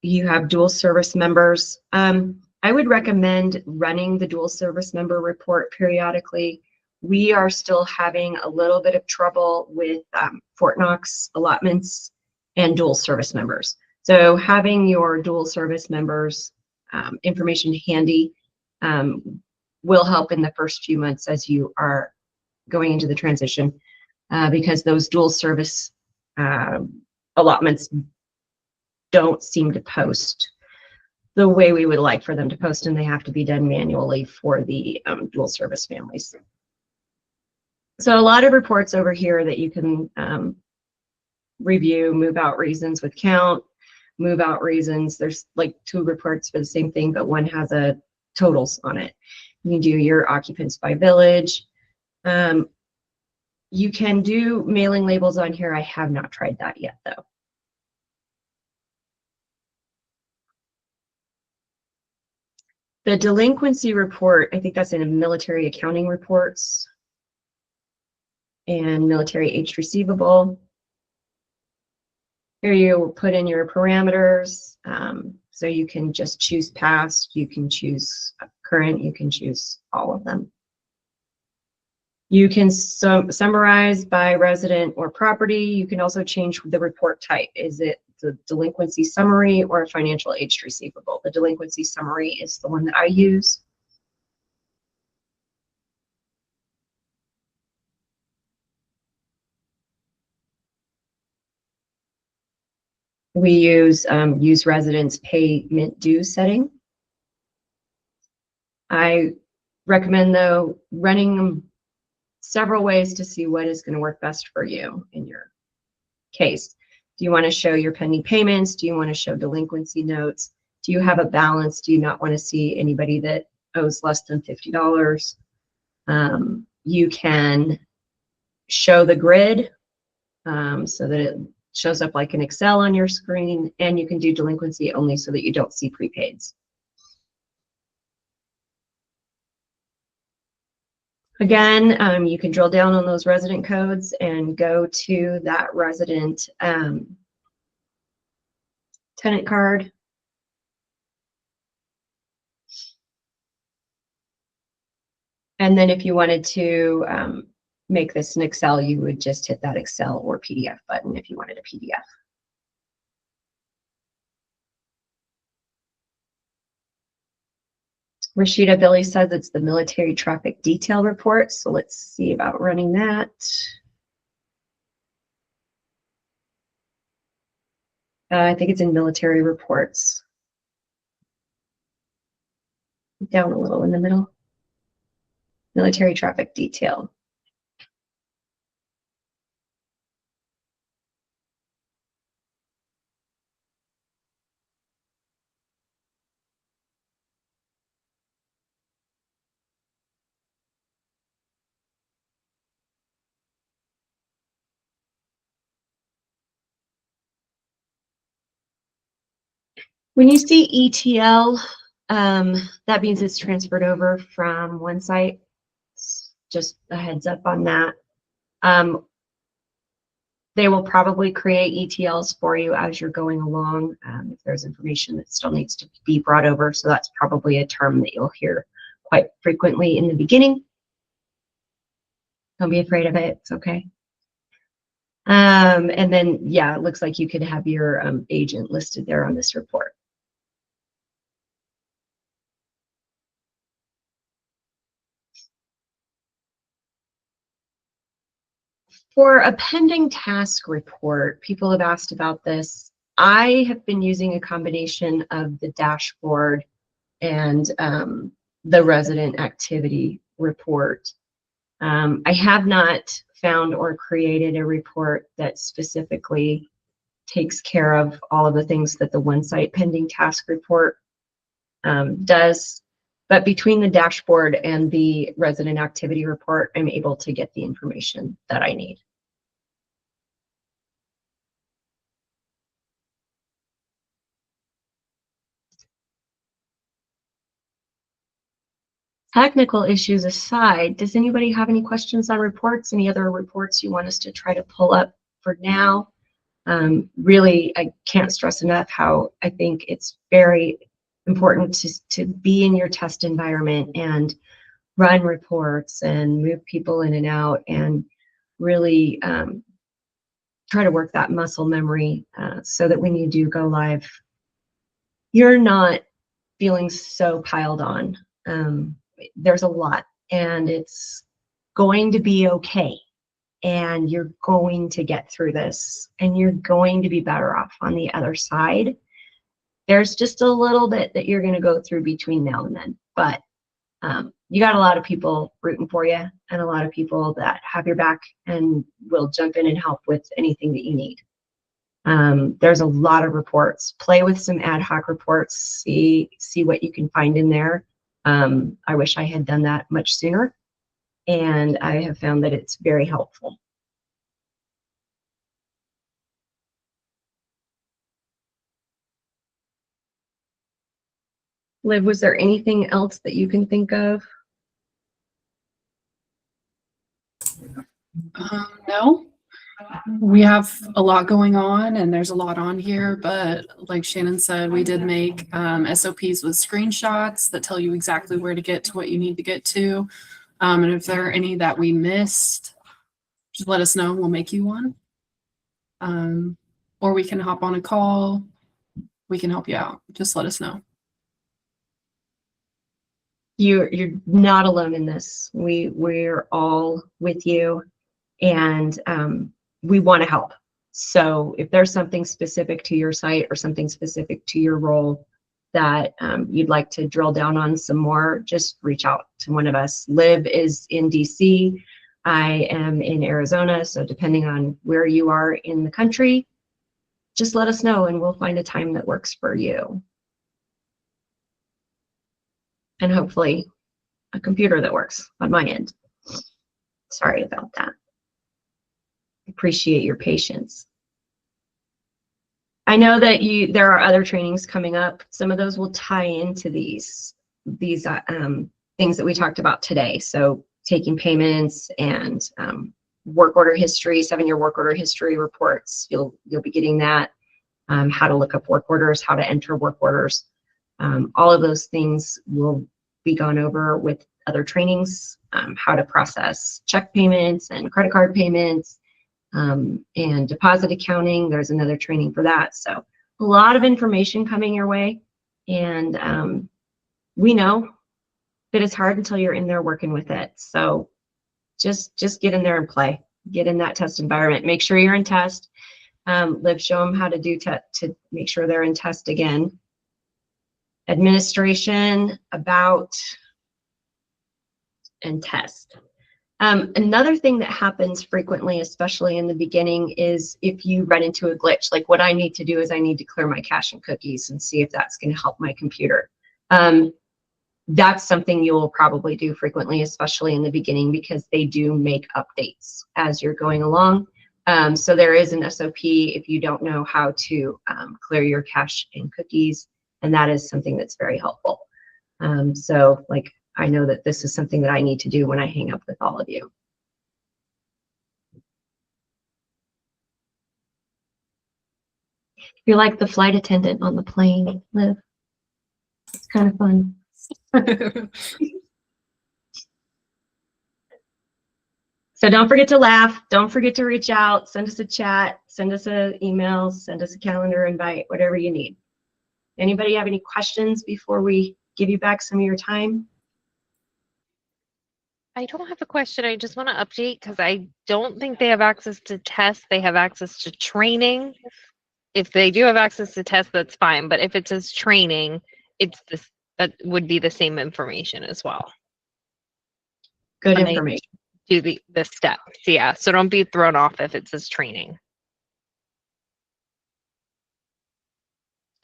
S1: You have dual service members. I would recommend running the dual service member report periodically. We are still having a little bit of trouble with Fort Knox allotments and dual service members. So having your dual service members information handy will help in the first few months as you are going into the transition, because those dual service allotments don't seem to post the way we would like for them to post, and they have to be done manually for the dual service families. So a lot of reports over here that you can review: move out reasons with count, move out reasons. There's like 2 reports for the same thing, but one has a totals on it. You do your occupants by village. You can do mailing labels on here. I have not tried that yet though. The delinquency report, I think that's in military accounting reports and military aged receivable. Here you put in your parameters. So you can just choose past, you can choose current, you can choose all of them. You can summarize by resident or property. You can also change the report type. Is it the delinquency summary or a financial aged receivable? The delinquency summary is the one that I use. We use residents payment due setting. I recommend though running them several ways to see what is going to work best for you in your case. Do you want to show your pending payments? Do you want to show delinquency notes? Do you have a balance? Do you not want to see anybody that owes less than $50? You can show the grid so that it shows up like an Excel on your screen, and you can do delinquency only so that you don't see prepaids. Again, you can drill down on those resident codes and go to that resident tenant card. And then if you wanted to make this an Excel, you would just hit that Excel or PDF button if you wanted a PDF. Rashida Billy says it's the military traffic detail report. So let's see about running that. I think it's in military reports. Down a little in the middle. Military traffic detail. When you see ETL, that means it's transferred over from one site. Just a heads up on that. They will probably create ETLs for you as you're going along if there's information that still needs to be brought over. So that's probably a term that you'll hear quite frequently in the beginning. Don't be afraid of it. It's okay. And then, yeah, it looks like you could have your agent listed there on this report. For a pending task report, people have asked about this. I have been using a combination of the dashboard and the resident activity report. I have not found or created a report that specifically takes care of all of the things that the one site pending task report does. But between the dashboard and the resident activity report, I'm able to get the information that I need. Technical issues aside, does anybody have any questions on reports? Any other reports you want us to try to pull up for now? Really, I can't stress enough how I think it's very important to be in your test environment and run reports and move people in and out and really try to work that muscle memory so that when you do go live, you're not feeling so piled on There's a lot, and it's going to be okay. And you're going to get through this, and you're going to be better off on the other side. There's just a little bit that you're going to go through between now and then, but you got a lot of people rooting for you, and a lot of people that have your back and will jump in and help with anything that you need. There's a lot of reports. Play with some ad hoc reports, see what you can find in there. I wish I had done that much sooner, and I have found that it's very helpful. Liv, was there anything else that you can think of?
S7: No, we have a lot going on and there's a lot on here, but like Shannon said, we did make SOPs with screenshots that tell you exactly where to get to what you need to get to. And if there are any that we missed, just let us know. We'll make you one. Or we can hop on a call. We can help you out. Just let us know.
S1: You're not alone in this. We're all with you, and we want to help. So if there's something specific to your site or something specific to your role that you'd like to drill down on some more, just reach out to one of us. Liv is in DC. I am in Arizona. So depending on where you are in the country, just let us know and we'll find a time that works for you. And hopefully a computer that works on my end. Sorry about that. Appreciate your patience. I know that there are other trainings coming up. Some of those will tie into these things that we talked about today. So taking payments and work order history, 7-year work order history reports. You'll be getting that. How to look up work orders, how to enter work orders. All of those things will be gone over with other trainings, how to process check payments and credit card payments, and deposit accounting. There's another training for that. So a lot of information coming your way. And we know that it's hard until you're in there working with it. So just get in there and play. Get in that test environment. Make sure you're in test. Liv, show them how to do to make sure they're in test again. Administration, about, and test. Another thing that happens frequently, especially in the beginning, is if you run into a glitch. Like what I need to do is I need to clear my cache and cookies and see if that's going to help my computer. That's something you'll probably do frequently, especially in the beginning, because they do make updates as you're going along. So there is an SOP if you don't know how to clear your cache and cookies, and that is something that's very helpful. So like, I know that this is something that I need to do when I hang up with all of you. You're like the flight attendant on the plane, Liv. It's kind of fun. So don't forget to laugh. Don't forget to reach out. Send us a chat. Send us an email. Send us a calendar invite, whatever you need. Anybody have any questions before we give you back some of your time?
S9: I don't have a question. I just want to update because I don't think they have access to tests. They have access to training. If they do have access to tests, that's fine. But if it says training, it's this, that would be the same information as well.
S1: Good
S9: when
S1: information.
S9: Do the steps. Yeah. So don't be thrown off if it says training.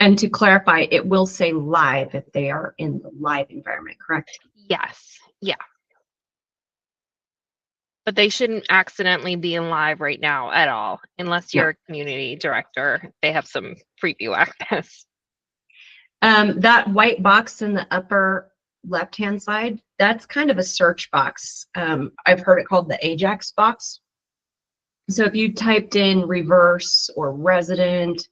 S1: And to clarify, it will say live if they are in the live environment, correct?
S9: Yes. Yeah. But they shouldn't accidentally be in live right now at all, unless you're a community director. They have some preview access.
S1: That white box in the upper left-hand side, that's kind of a search box. I've heard it called the Ajax box. So if you typed in reverse or resident,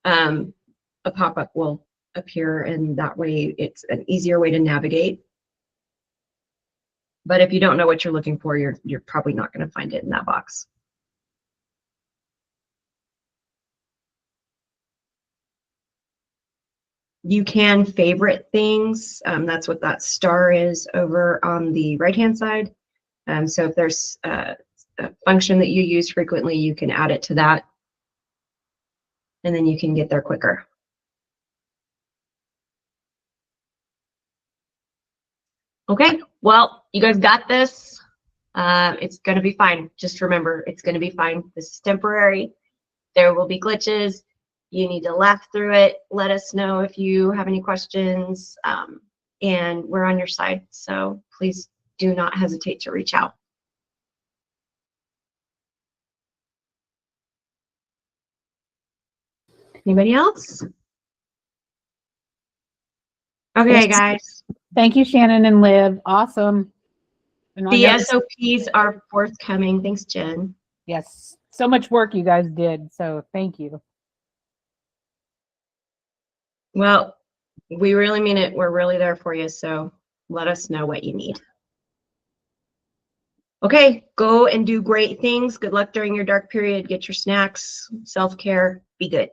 S1: a pop-up will appear, and that way it's an easier way to navigate. But if you don't know what you're looking for, you're probably not going to find it in that box. You can favorite things. That's what that star is over on the right-hand side. So if there's a function that you use frequently, you can add it to that. And then you can get there quicker. Okay, well, you guys got this. It's going to be fine. Just remember, it's going to be fine. This is temporary. There will be glitches. You need to laugh through it. Let us know if you have any questions. And we're on your side. So please do not hesitate to reach out. Anybody else? Okay, guys.
S6: Thank you, Shannon and Liv. Awesome. And I
S1: The
S6: know-
S1: SOPs are forthcoming. Thanks, Jen.
S6: Yes, so much work you guys did. So thank you.
S1: Well, we really mean it. We're really there for you. So let us know what you need. Okay, go and do great things. Good luck during your dark period. Get your snacks, self-care. Be good.